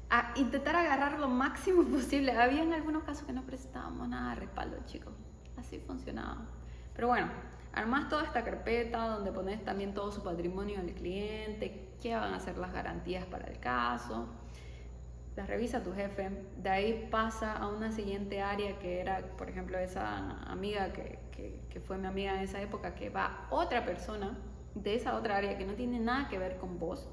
a intentar agarrar lo máximo posible. Había en algunos casos que no prestábamos nada de respaldo, chicos, así funcionaba. Pero bueno, armás toda esta carpeta donde pones también todo su patrimonio del cliente, qué van a ser las garantías para el caso, las revisa tu jefe. De ahí pasa a una siguiente área que era, por ejemplo, esa amiga que fue mi amiga en esa época, que va otra persona de esa otra área que no tiene nada que ver con vos,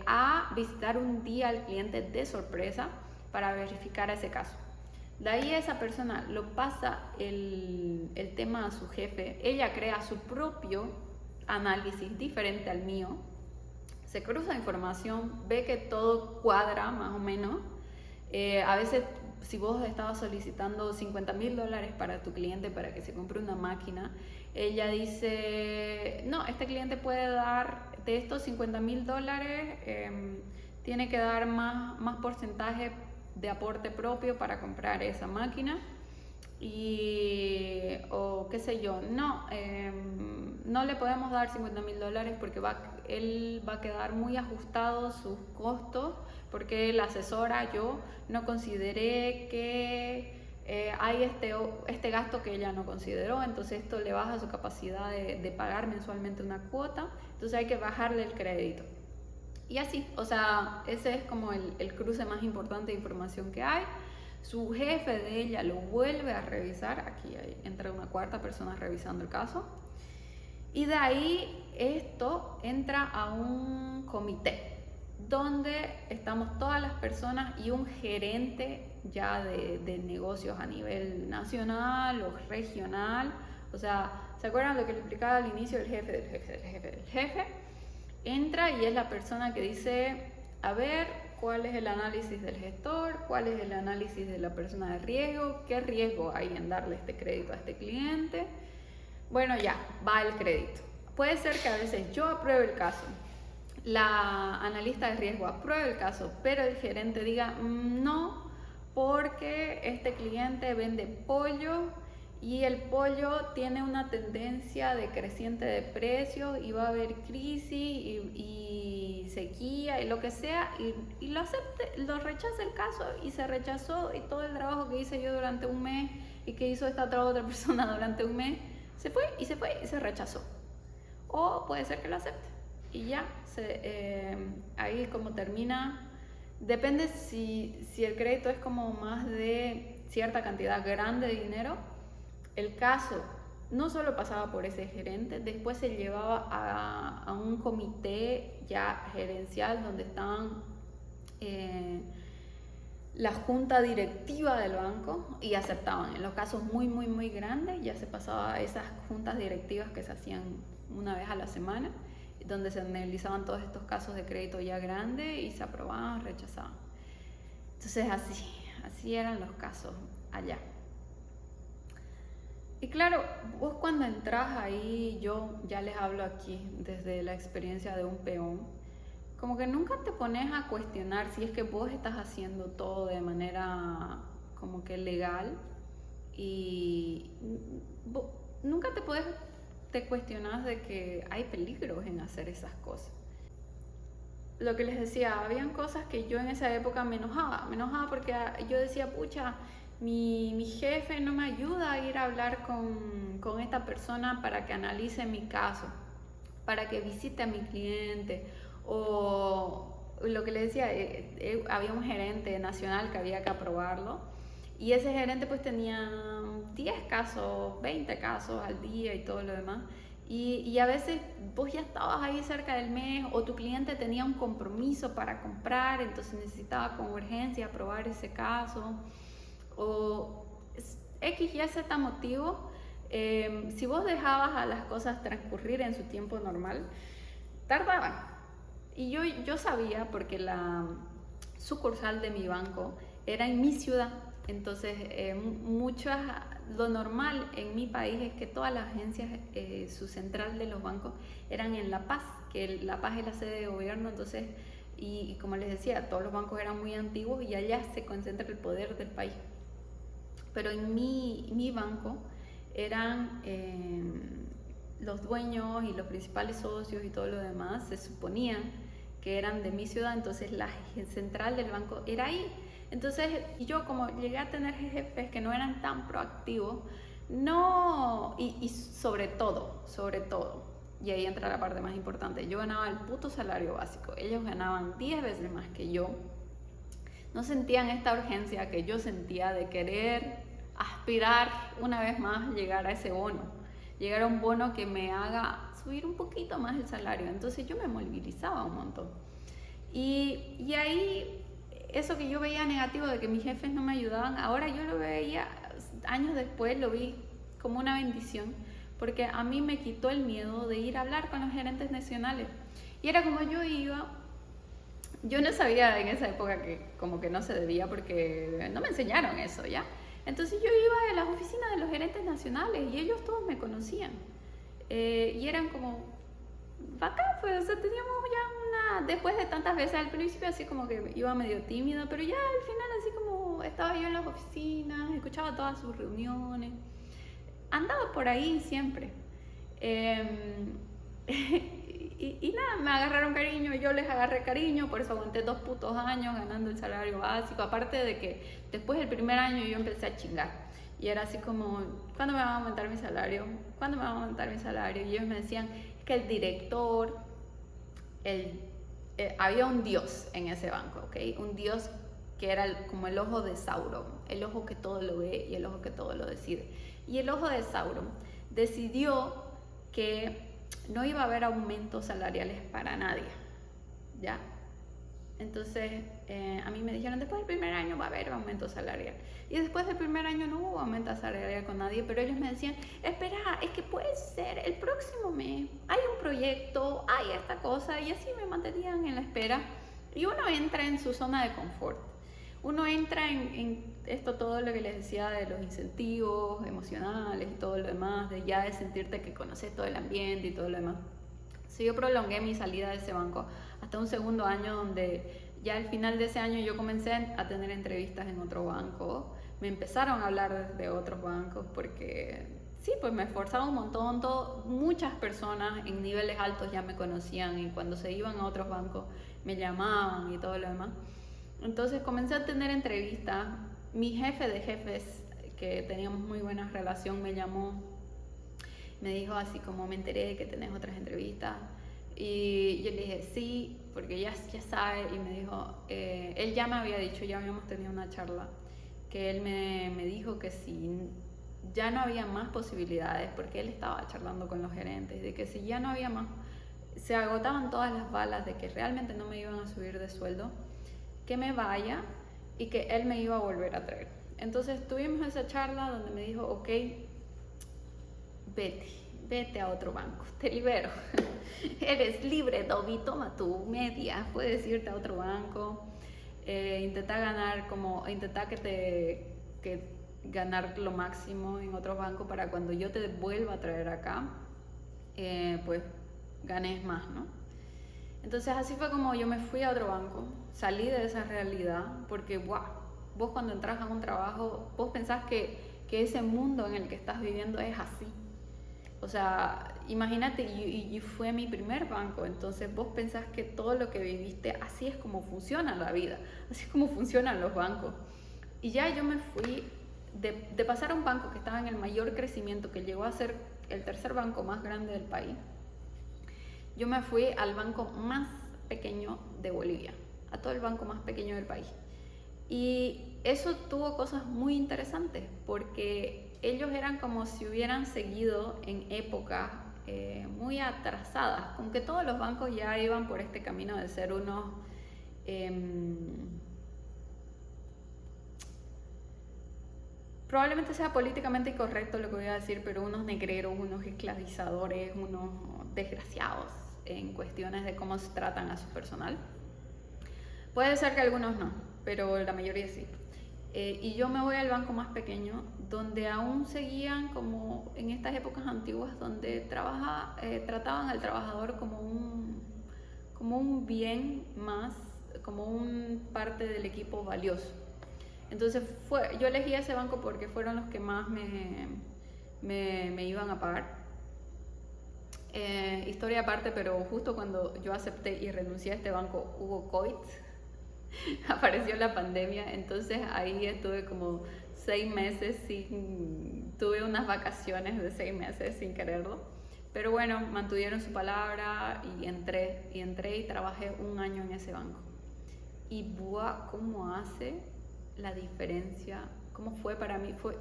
a visitar un día al cliente de sorpresa para verificar ese caso. De ahí esa persona lo pasa el tema a su jefe, ella crea su propio análisis diferente al mío, se cruza información, ve que todo cuadra más o menos. A veces si vos estabas solicitando $50,000 para tu cliente para que se compre una máquina, ella dice, no, este cliente puede dar de estos $50,000, tiene que dar más porcentaje de aporte propio para comprar esa máquina, y o qué sé yo, no le podemos dar $50,000 porque él va a quedar muy ajustado sus costos, porque la asesora, yo no consideré que hay este gasto que ella no consideró, entonces esto le baja su capacidad de pagar mensualmente una cuota, entonces hay que bajarle el crédito. Y así, o sea, ese es como el cruce más importante de información que hay. Su jefe de ella lo vuelve a revisar, aquí entra una cuarta persona revisando el caso, y de ahí esto entra a un comité donde estamos todas las personas y un gerente ya de negocios a nivel nacional o regional. O sea, ¿se acuerdan lo que le explicaba al inicio? El jefe entra y es la persona que dice, a ver, ¿cuál es el análisis del gestor? ¿Cuál es el análisis de la persona de riesgo? ¿Qué riesgo hay en darle este crédito a este cliente? Bueno, ya, va el crédito. Puede ser que a veces yo apruebe el caso, la analista de riesgo apruebe el caso, pero el gerente diga no, porque este cliente vende pollo y el pollo tiene una tendencia decreciente de precios y va a haber crisis y sequía y lo que sea, y lo acepte, lo rechaza el caso, y se rechazó, y todo el trabajo que hice yo durante un mes y que hizo esta otra persona durante un mes se fue y se rechazó. O puede ser que lo acepte y ya, ahí como termina, depende si el crédito es como más de cierta cantidad grande de dinero. El caso no solo pasaba por ese gerente, después se llevaba a un comité ya gerencial donde estaban la junta directiva del banco y aceptaban. En los casos muy grandes ya se pasaba a esas juntas directivas que se hacían una vez a la semana, donde se analizaban todos estos casos de crédito ya grandes y se aprobaban, rechazaban. Entonces así eran los casos allá. Y claro, vos cuando entras ahí, yo ya les hablo aquí desde la experiencia de un peón, como que nunca te pones a cuestionar si es que vos estás haciendo todo de manera como que legal, y nunca te cuestionas de que hay peligros en hacer esas cosas. Lo que les decía, habían cosas que yo en esa época me enojaba porque yo decía, pucha, mi jefe no me ayuda a ir a hablar con esta persona para que analice mi caso, para que visite a mi cliente, o lo que le decía, había un gerente nacional que había que aprobarlo y ese gerente pues tenía 10 casos, 20 casos al día y todo lo demás. Y a veces vos ya estabas ahí cerca del mes o tu cliente tenía un compromiso para comprar, entonces necesitaba con urgencia aprobar ese caso o X, Y, Z motivo. Si vos dejabas a las cosas transcurrir en su tiempo normal, tardaban. Y yo sabía porque la sucursal de mi banco era en mi ciudad. Entonces, lo normal en mi país es que todas las agencias, su central de los bancos, eran en La Paz, que La Paz es la sede de gobierno. Entonces, y como les decía, todos los bancos eran muy antiguos y allá se concentra el poder del país. Pero en mi banco eran los dueños y los principales socios y todo lo demás, se suponían que eran de mi ciudad, entonces la central del banco era ahí. Entonces yo, como llegué a tener jefes que no eran tan proactivos, y sobre todo, y ahí entra la parte más importante, yo ganaba el puto salario básico, ellos ganaban 10 veces más que yo, no sentían esta urgencia que yo sentía de querer aspirar una vez más llegar a ese bono, llegar a un bono que me haga subir un poquito más el salario. Entonces yo me movilizaba un montón. Y ahí, eso que yo veía negativo de que mis jefes no me ayudaban, ahora yo lo veía, años después lo vi como una bendición, porque a mí me quitó el miedo de ir a hablar con los gerentes nacionales. Y era como yo no sabía en esa época que como que no se debía porque no me enseñaron eso, ¿ya? Entonces yo iba a las oficinas de los gerentes nacionales y ellos todos me conocían. Y eran como, bacán, pues, o sea, teníamos ya después de tantas veces al principio así como que iba medio tímida, pero ya al final así como estaba yo en las oficinas, escuchaba todas sus reuniones, andaba por ahí siempre. Y nada, me agarraron cariño, yo les agarré cariño, por eso aguanté 2 putos años ganando el salario básico, aparte de que después del primer año yo empecé a chingar, y era así como, ¿cuándo me van a aumentar mi salario? ¿Cuándo me van a aumentar mi salario? Y ellos me decían que el director, había un dios en ese banco, ¿ok? Un dios que era como el ojo de Sauron, el ojo que todo lo ve y el ojo que todo lo decide. Y el ojo de Sauron decidió que no iba a haber aumentos salariales para nadie, ¿ya? Entonces, a mí me dijeron, después del primer año va a haber aumento salarial. Y después del primer año no hubo aumento salarial con nadie, pero ellos me decían, espera, es que puede ser el próximo mes, hay un proyecto, hay esta cosa, y así me mantenían en la espera. Y uno entra en su zona de confort. Uno entra en esto, todo lo que les decía de los incentivos emocionales y todo lo demás, de ya de sentirte que conoces todo el ambiente y todo lo demás. Sí, yo prolongué mi salida de ese banco hasta un segundo año, donde ya al final de ese año yo comencé a tener entrevistas en otro banco. Me empezaron a hablar de otros bancos porque sí, pues me esforzaba un montón. Muchas personas en niveles altos ya me conocían y cuando se iban a otros bancos me llamaban y todo lo demás. Entonces comencé a tener entrevistas. Mi jefe de jefes, que teníamos muy buena relación, me llamó, me dijo así como, me enteré de que tenés otras entrevistas. Y yo le dije sí, porque ya sabe, y me dijo, él ya me había dicho, ya habíamos tenido una charla, que él me dijo que si ya no había más posibilidades, porque él estaba charlando con los gerentes, de que si ya no había más, se agotaban todas las balas de que realmente no me iban a subir de sueldo, que me vaya y que él me iba a volver a traer. Entonces tuvimos esa charla donde me dijo, ok, vete a otro banco, te libero. Eres libre, Dobby, toma tu media, puedes irte a otro banco, intenta ganar lo máximo en otro banco para cuando yo te vuelva a traer acá, pues ganes más, ¿no? Entonces así fue como yo me fui a otro banco, salí de esa realidad, porque vos cuando entras a un trabajo, vos pensás que ese mundo en el que estás viviendo es así. O sea, imagínate, y fue mi primer banco, entonces vos pensás que todo lo que viviste, así es como funciona la vida, así es como funcionan los bancos. Y ya yo me fui de pasar a un banco que estaba en el mayor crecimiento, que llegó a ser el tercer banco más grande del país. Yo me fui al banco más pequeño de Bolivia, a todo el banco más pequeño del país. Y eso tuvo cosas muy interesantes, porque ellos eran como si hubieran seguido en épocas muy atrasadas, como que todos los bancos ya iban por este camino de ser unos... probablemente sea políticamente incorrecto lo que voy a decir, pero unos negreros, unos esclavizadores, unos desgraciados en cuestiones de cómo se tratan a su personal. Puede ser que algunos no, pero la mayoría sí. Y yo me voy al banco más pequeño, donde aún seguían como en estas épocas antiguas, donde trataban al trabajador como un bien más, como un parte del equipo valioso. Entonces yo elegí ese banco porque fueron los que más me iban a pagar. Historia aparte, pero justo cuando yo acepté y renuncié a este banco hubo COVID, apareció la pandemia, entonces ahí estuve como 6 meses tuve unas vacaciones de 6 meses sin quererlo, pero bueno, mantuvieron su palabra y entré y trabajé 1 año en ese banco. Y buah, cómo hace la diferencia, cómo fue para mí, fue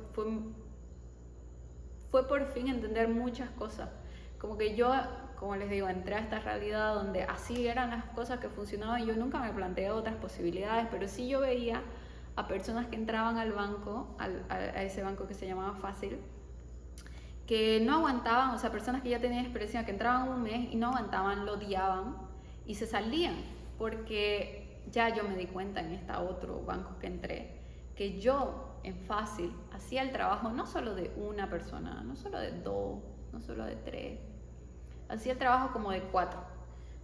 por fin entender muchas cosas. Como que yo, como les digo, entré a esta realidad donde así eran las cosas que funcionaban y yo nunca me planteé otras posibilidades, pero sí yo veía a personas que entraban al banco, a ese banco que se llamaba Fácil, que no aguantaban, o sea, personas que ya tenían experiencia, que entraban 1 mes y no aguantaban, lo odiaban y se salían, porque ya yo me di cuenta en este otro banco que entré, que yo en Fácil hacía el trabajo no solo de una persona, no solo de 2, no solo de 3, hacía el trabajo como de 4,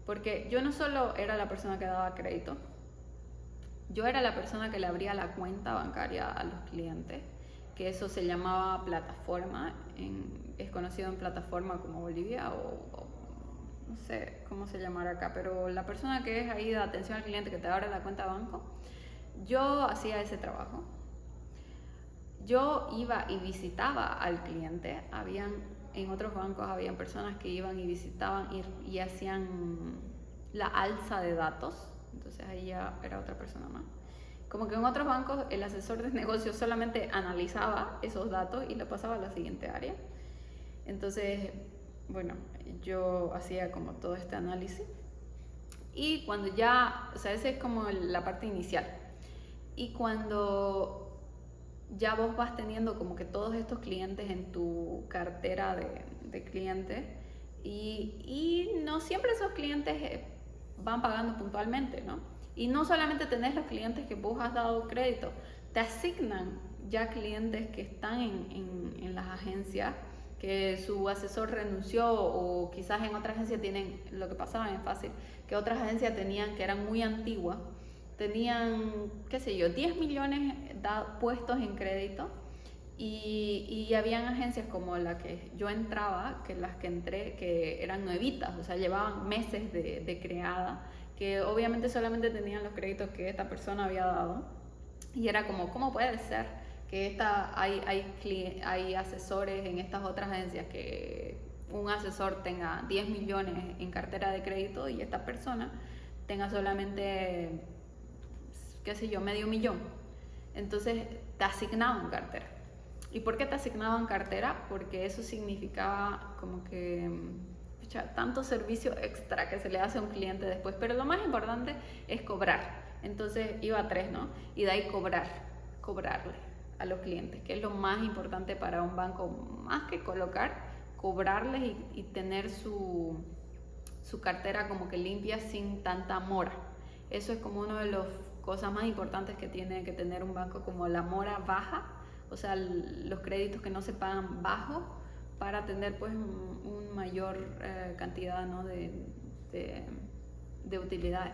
porque yo no solo era la persona que daba crédito, yo era la persona que le abría la cuenta bancaria a los clientes, que eso se llamaba plataforma, es conocido en plataforma como Bolivia o no sé cómo se llamará acá, pero la persona que es ahí de atención al cliente que te abre la cuenta de banco, yo hacía ese trabajo. Yo iba y visitaba al cliente, en otros bancos habían personas que iban y visitaban y hacían la alza de datos, entonces ahí ya era otra persona más. Como que en otros bancos el asesor de negocios solamente analizaba esos datos y lo pasaba a la siguiente área. Entonces, bueno, yo hacía como todo este análisis. Y cuando ya, o sea, esa es como la parte inicial. Y cuando ya vos vas teniendo como que todos estos clientes en tu cartera de clientes y no siempre esos clientes van pagando puntualmente, ¿no? Y no solamente tenés los clientes que vos has dado crédito, te asignan ya clientes que están en las agencias, que su asesor renunció o quizás en otra agencia tienen, lo que pasaba en Fácil, que otras agencias tenían, que eran muy antiguas, tenían, qué sé yo, 10 millones puestos en crédito y habían agencias como la que yo entraba, que las que entré, que eran nuevitas, o sea, llevaban meses de creada, que obviamente solamente tenían los créditos que esta persona había dado y era como, ¿cómo puede ser que hay asesores en estas otras agencias que un asesor tenga 10 millones en cartera de crédito y esta persona tenga solamente, qué sé yo, medio millón? Entonces te asignaban cartera. ¿Y por qué te asignaban cartera? Porque eso significaba como que tanto servicio extra que se le hace a un cliente después, pero lo más importante es cobrar. Entonces iba a 3, ¿no? Y de ahí cobrarle a los clientes, que es lo más importante para un banco, más que cobrarles y tener su cartera como que limpia sin tanta mora. Eso es como una de las cosas más importantes que tiene que tener un banco, como la mora baja, o sea, los créditos que no se pagan bajos, para tener pues una mayor cantidad, ¿no? de utilidades.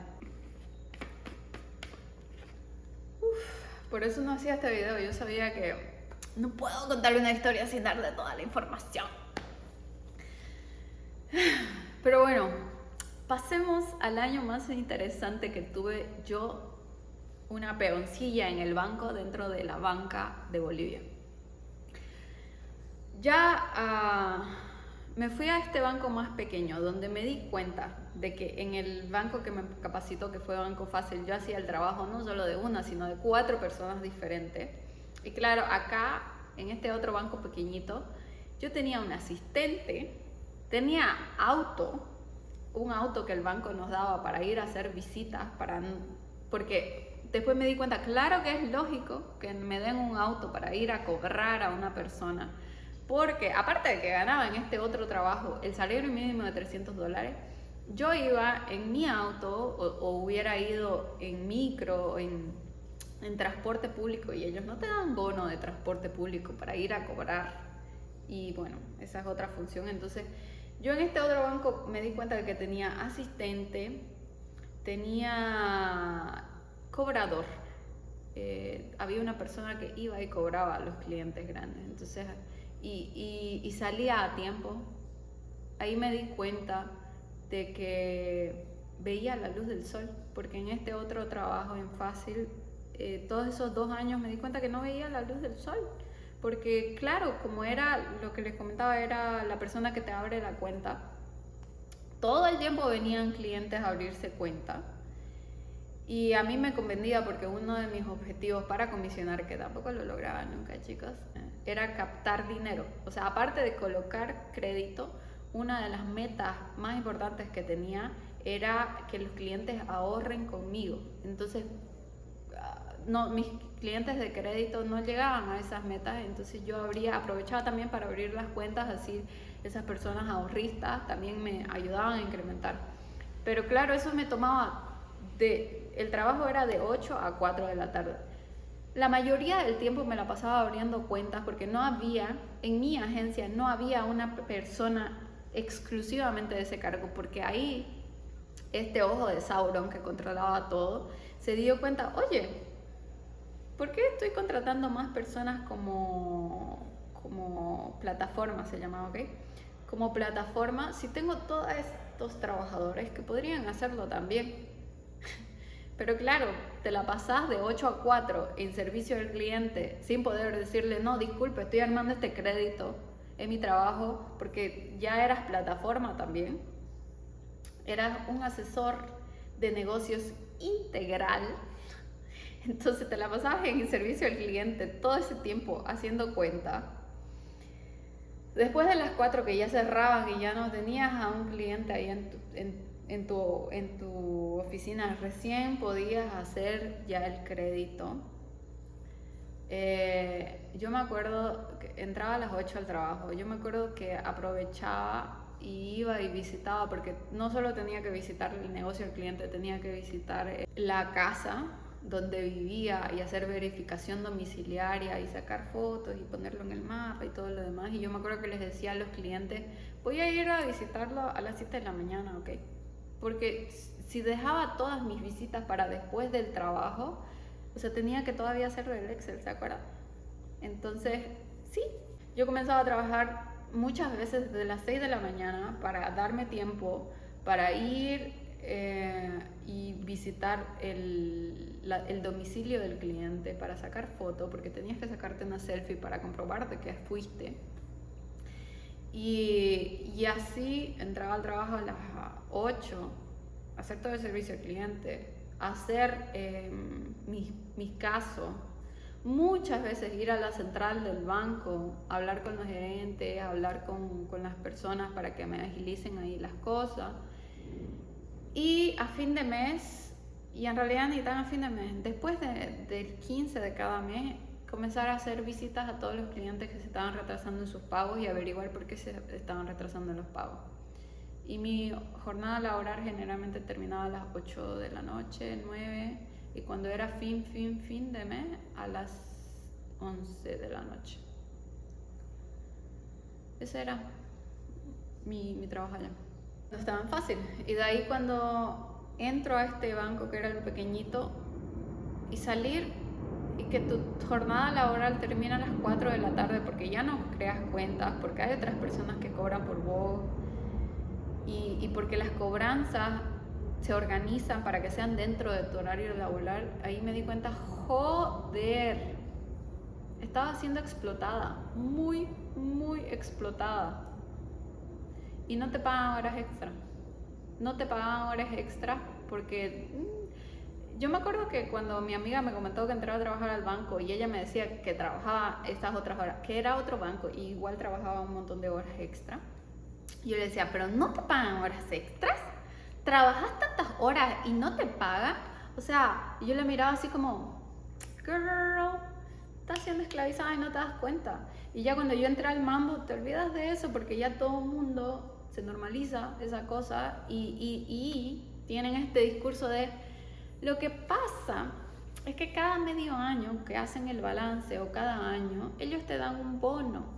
Por eso no hacía este video, yo sabía que no puedo contar una historia sin darle toda la información. Pero bueno, pasemos al año más interesante que tuve yo, una peoncilla en el banco dentro de la banca de Bolivia. Ya me fui a este banco más pequeño, donde me di cuenta de que en el banco que me capacitó, que fue Banco Fácil, yo hacía el trabajo no solo de una, sino de 4 personas diferentes. Y claro, acá, en este otro banco pequeñito, yo tenía un asistente, tenía un auto que el banco nos daba para ir a hacer visitas, porque después me di cuenta, claro que es lógico que me den un auto para ir a cobrar a una persona, porque aparte de que ganaba en este otro trabajo el salario mínimo de $300, yo iba en mi auto o hubiera ido en micro o en transporte público, y ellos no te dan bono de transporte público para ir a cobrar. Y bueno, esa es otra función. Entonces yo en este otro banco me di cuenta de que tenía asistente, tenía cobrador. Había una persona que iba y cobraba a los clientes grandes. Entonces, y salía a tiempo. Ahí me di cuenta de que veía la luz del sol, porque en este otro trabajo en Fácil, todos esos 2 años me di cuenta que no veía la luz del sol, porque claro, como era lo que les comentaba, era la persona que te abre la cuenta, todo el tiempo venían clientes a abrirse cuenta. Y a mí me convenía porque uno de mis objetivos para comisionar, que tampoco lo lograba nunca, chicos, era captar dinero. O sea, aparte de colocar crédito, una de las metas más importantes que tenía era que los clientes ahorren conmigo. Entonces, no, mis clientes de crédito no llegaban a esas metas, entonces yo aprovechaba también para abrir las cuentas, así esas personas ahorristas también me ayudaban a incrementar. Pero claro, eso me tomaba el trabajo era de 8 a 4 de la tarde. La mayoría del tiempo me la pasaba abriendo cuentas porque no había, en mi agencia no había una persona exclusivamente de ese cargo, porque ahí este ojo de Sauron que controlaba todo se dio cuenta, oye, ¿por qué estoy contratando más personas como plataforma, se llama, ¿ok? Como plataforma, si tengo todos estos trabajadores que podrían hacerlo también? Pero claro, te la pasás de 8 a 4 en servicio al cliente sin poder decirle, no, disculpe, estoy armando este crédito en mi trabajo, porque ya eras plataforma también. Eras un asesor de negocios integral. Entonces te la pasabas en el servicio al cliente todo ese tiempo haciendo cuenta. Después de las 4 que ya cerraban y ya no tenías a un cliente ahí en tu oficina, recién podías hacer ya el crédito. Yo me acuerdo que entraba a las 8 al trabajo. Yo me acuerdo que aprovechaba y iba y visitaba, porque no solo tenía que visitar el negocio del cliente, tenía que visitar la casa donde vivía y hacer verificación domiciliaria y sacar fotos y ponerlo en el mapa y todo lo demás. Y yo me acuerdo que les decía a los clientes, voy a ir a visitarlo a las 7 de la mañana, ¿ok? Porque si dejaba todas mis visitas para después del trabajo, o sea, tenía que todavía hacerlo el Excel, ¿se acuerdan? Entonces, sí, yo comenzaba a trabajar muchas veces desde las 6 de la mañana para darme tiempo para ir y visitar el domicilio del cliente, para sacar fotos, porque tenías que sacarte una selfie para comprobarte que fuiste. Y así entraba al trabajo a las 8, hacer todo el servicio al cliente, hacer mis casos, muchas veces ir a la central del banco, hablar con los gerentes, hablar con las personas para que me agilicen ahí las cosas. Y a fin de mes, y en realidad ni tan a fin de mes, después del 15 de cada mes, comenzar a hacer visitas a todos los clientes que se estaban retrasando en sus pagos y averiguar por qué se estaban retrasando en los pagos. Y mi jornada laboral generalmente terminaba a las 8 de la noche, 9, y cuando era fin de mes, a las 11 de la noche. Ese era mi trabajo allá. No estaba tan fácil. Y de ahí, cuando entro a este banco que era el pequeñito, y salir y que tu jornada laboral termina a las 4 de la tarde porque ya no creas cuentas, porque hay otras personas que cobran por vos, y porque las cobranzas se organizan para que sean dentro de tu horario laboral, ahí me di cuenta, joder, estaba siendo explotada, muy explotada. y no te pagan horas extra. No te pagaban horas extra porque yo me acuerdo que cuando mi amiga me comentó que entraba a trabajar al banco y ella me decía que trabajaba estas otras horas, que era otro banco y igual trabajaba un montón de horas extra, yo le decía, pero no te pagan horas extras, trabajas tantas horas y no te pagan. O sea, yo le miraba así como, girl, estás siendo esclavizada y no te das cuenta. Y ya cuando yo entré al mambo, te olvidas de eso porque ya todo el mundo se normaliza esa cosa y tienen este discurso de lo que pasa es que cada medio año que hacen el balance o cada año, ellos te dan un bono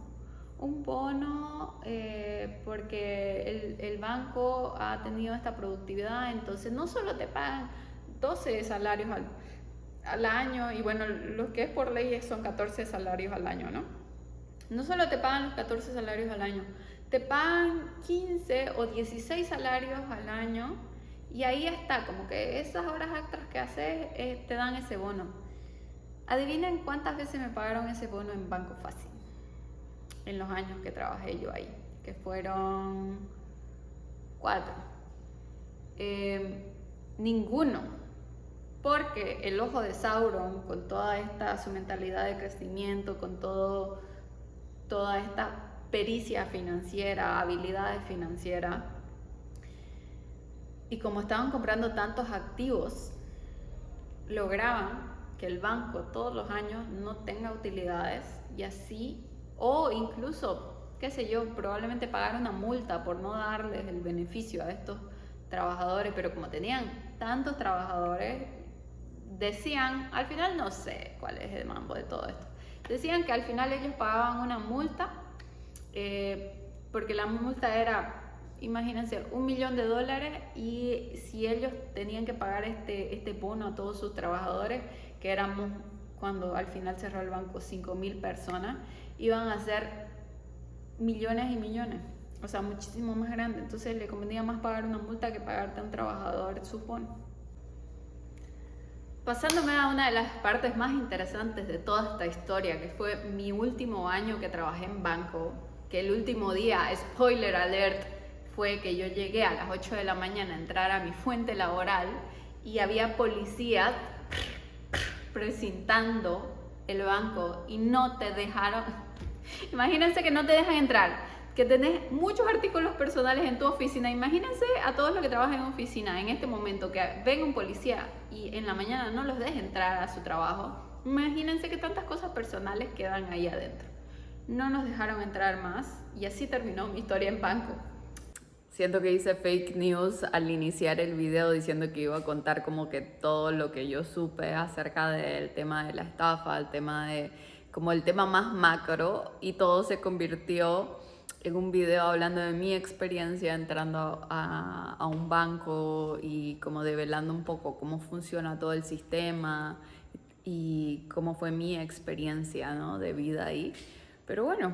porque el banco ha tenido esta productividad, entonces no solo te pagan 12 salarios al año, y bueno, lo que es por ley son 14 salarios al año, ¿no? No solo te pagan los 14 salarios al año, te pagan 15 o 16 salarios al año, y ahí está, como que esas horas extras que haces te dan ese bono. Adivinen cuántas veces me pagaron ese bono en Banco Fácil en los años que trabajé yo ahí, que fueron 4. Ninguno, porque el ojo de Sauron, con toda esta su mentalidad de crecimiento, con toda esta pericia financiera, habilidades financieras, y como estaban comprando tantos activos, lograban que el banco todos los años no tenga utilidades y así, o incluso, qué sé yo, probablemente pagar una multa por no darles el beneficio a estos trabajadores, pero como tenían tantos trabajadores, decían, al final no sé cuál es el mambo de todo esto, decían que al final ellos pagaban una multa, porque la multa era, imagínense, $1.000.000, y si ellos tenían que pagar este bono a todos sus trabajadores, que éramos, cuando al final cerró el banco, 5.000 personas, iban a ser millones y millones, o sea, muchísimo más grande. Entonces le convenía más pagar una multa que pagarte a un trabajador su bono. Pasándome a una de las partes más interesantes de toda esta historia, que fue mi último año que trabajé en banco, que el último día, spoiler alert, fue que yo llegué a las 8 de la mañana a entrar a mi fuente laboral y había policías precintando el banco y no te dejaron. Imagínense que no te dejan entrar, que tenés muchos artículos personales en tu oficina. Imagínense a todos los que trabajan en oficina en este momento, que venga un policía y en la mañana no los deje entrar a su trabajo. Imagínense que tantas cosas personales quedan ahí adentro. No nos dejaron entrar más y así terminó mi historia en banco. Siento que hice fake news al iniciar el video diciendo que iba a contar como que todo lo que yo supe acerca del tema de la estafa, el tema de, como el tema más macro, y todo se convirtió en un video hablando de mi experiencia entrando a un banco y como develando un poco cómo funciona todo el sistema y cómo fue mi experiencia, ¿no?, de vida ahí. Pero bueno,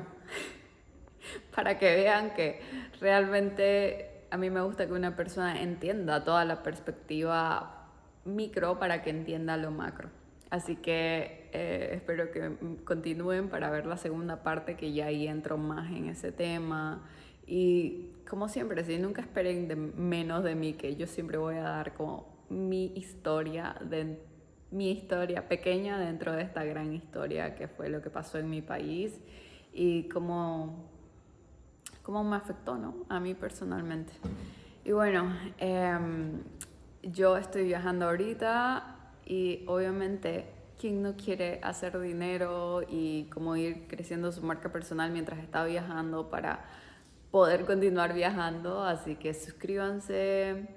para que vean que realmente a mí me gusta que una persona entienda toda la perspectiva micro para que entienda lo macro. Así que espero que continúen para ver la segunda parte, que ya ahí entro más en ese tema. Y como siempre, si nunca esperen menos de mí, que yo siempre voy a dar como mi historia pequeña dentro de esta gran historia que fue lo que pasó en mi país y cómo me afectó, ¿no?, a mí personalmente. Y bueno, yo estoy viajando ahorita y obviamente, ¿quién no quiere hacer dinero y como ir creciendo su marca personal mientras está viajando para poder continuar viajando? Así que suscríbanse,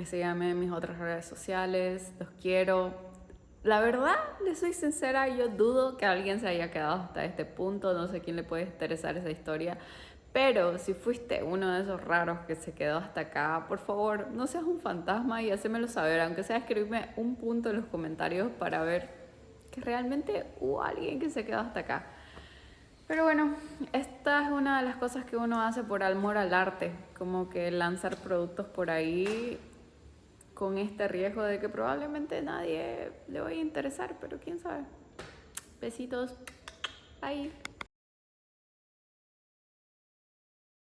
síganme en mis otras redes sociales, los quiero. La verdad, les soy sincera, yo dudo que alguien se haya quedado hasta este punto, no sé quién le puede interesar esa historia, pero si fuiste uno de esos raros que se quedó hasta acá, por favor, no seas un fantasma y hacémelo saber, aunque sea escribirme un punto en los comentarios para ver que realmente hubo alguien que se quedó hasta acá. Pero bueno, esta es una de las cosas que uno hace por amor al arte, como que lanzar productos por ahí con este riesgo de que probablemente nadie le vaya a interesar, pero quién sabe. Besitos. Bye.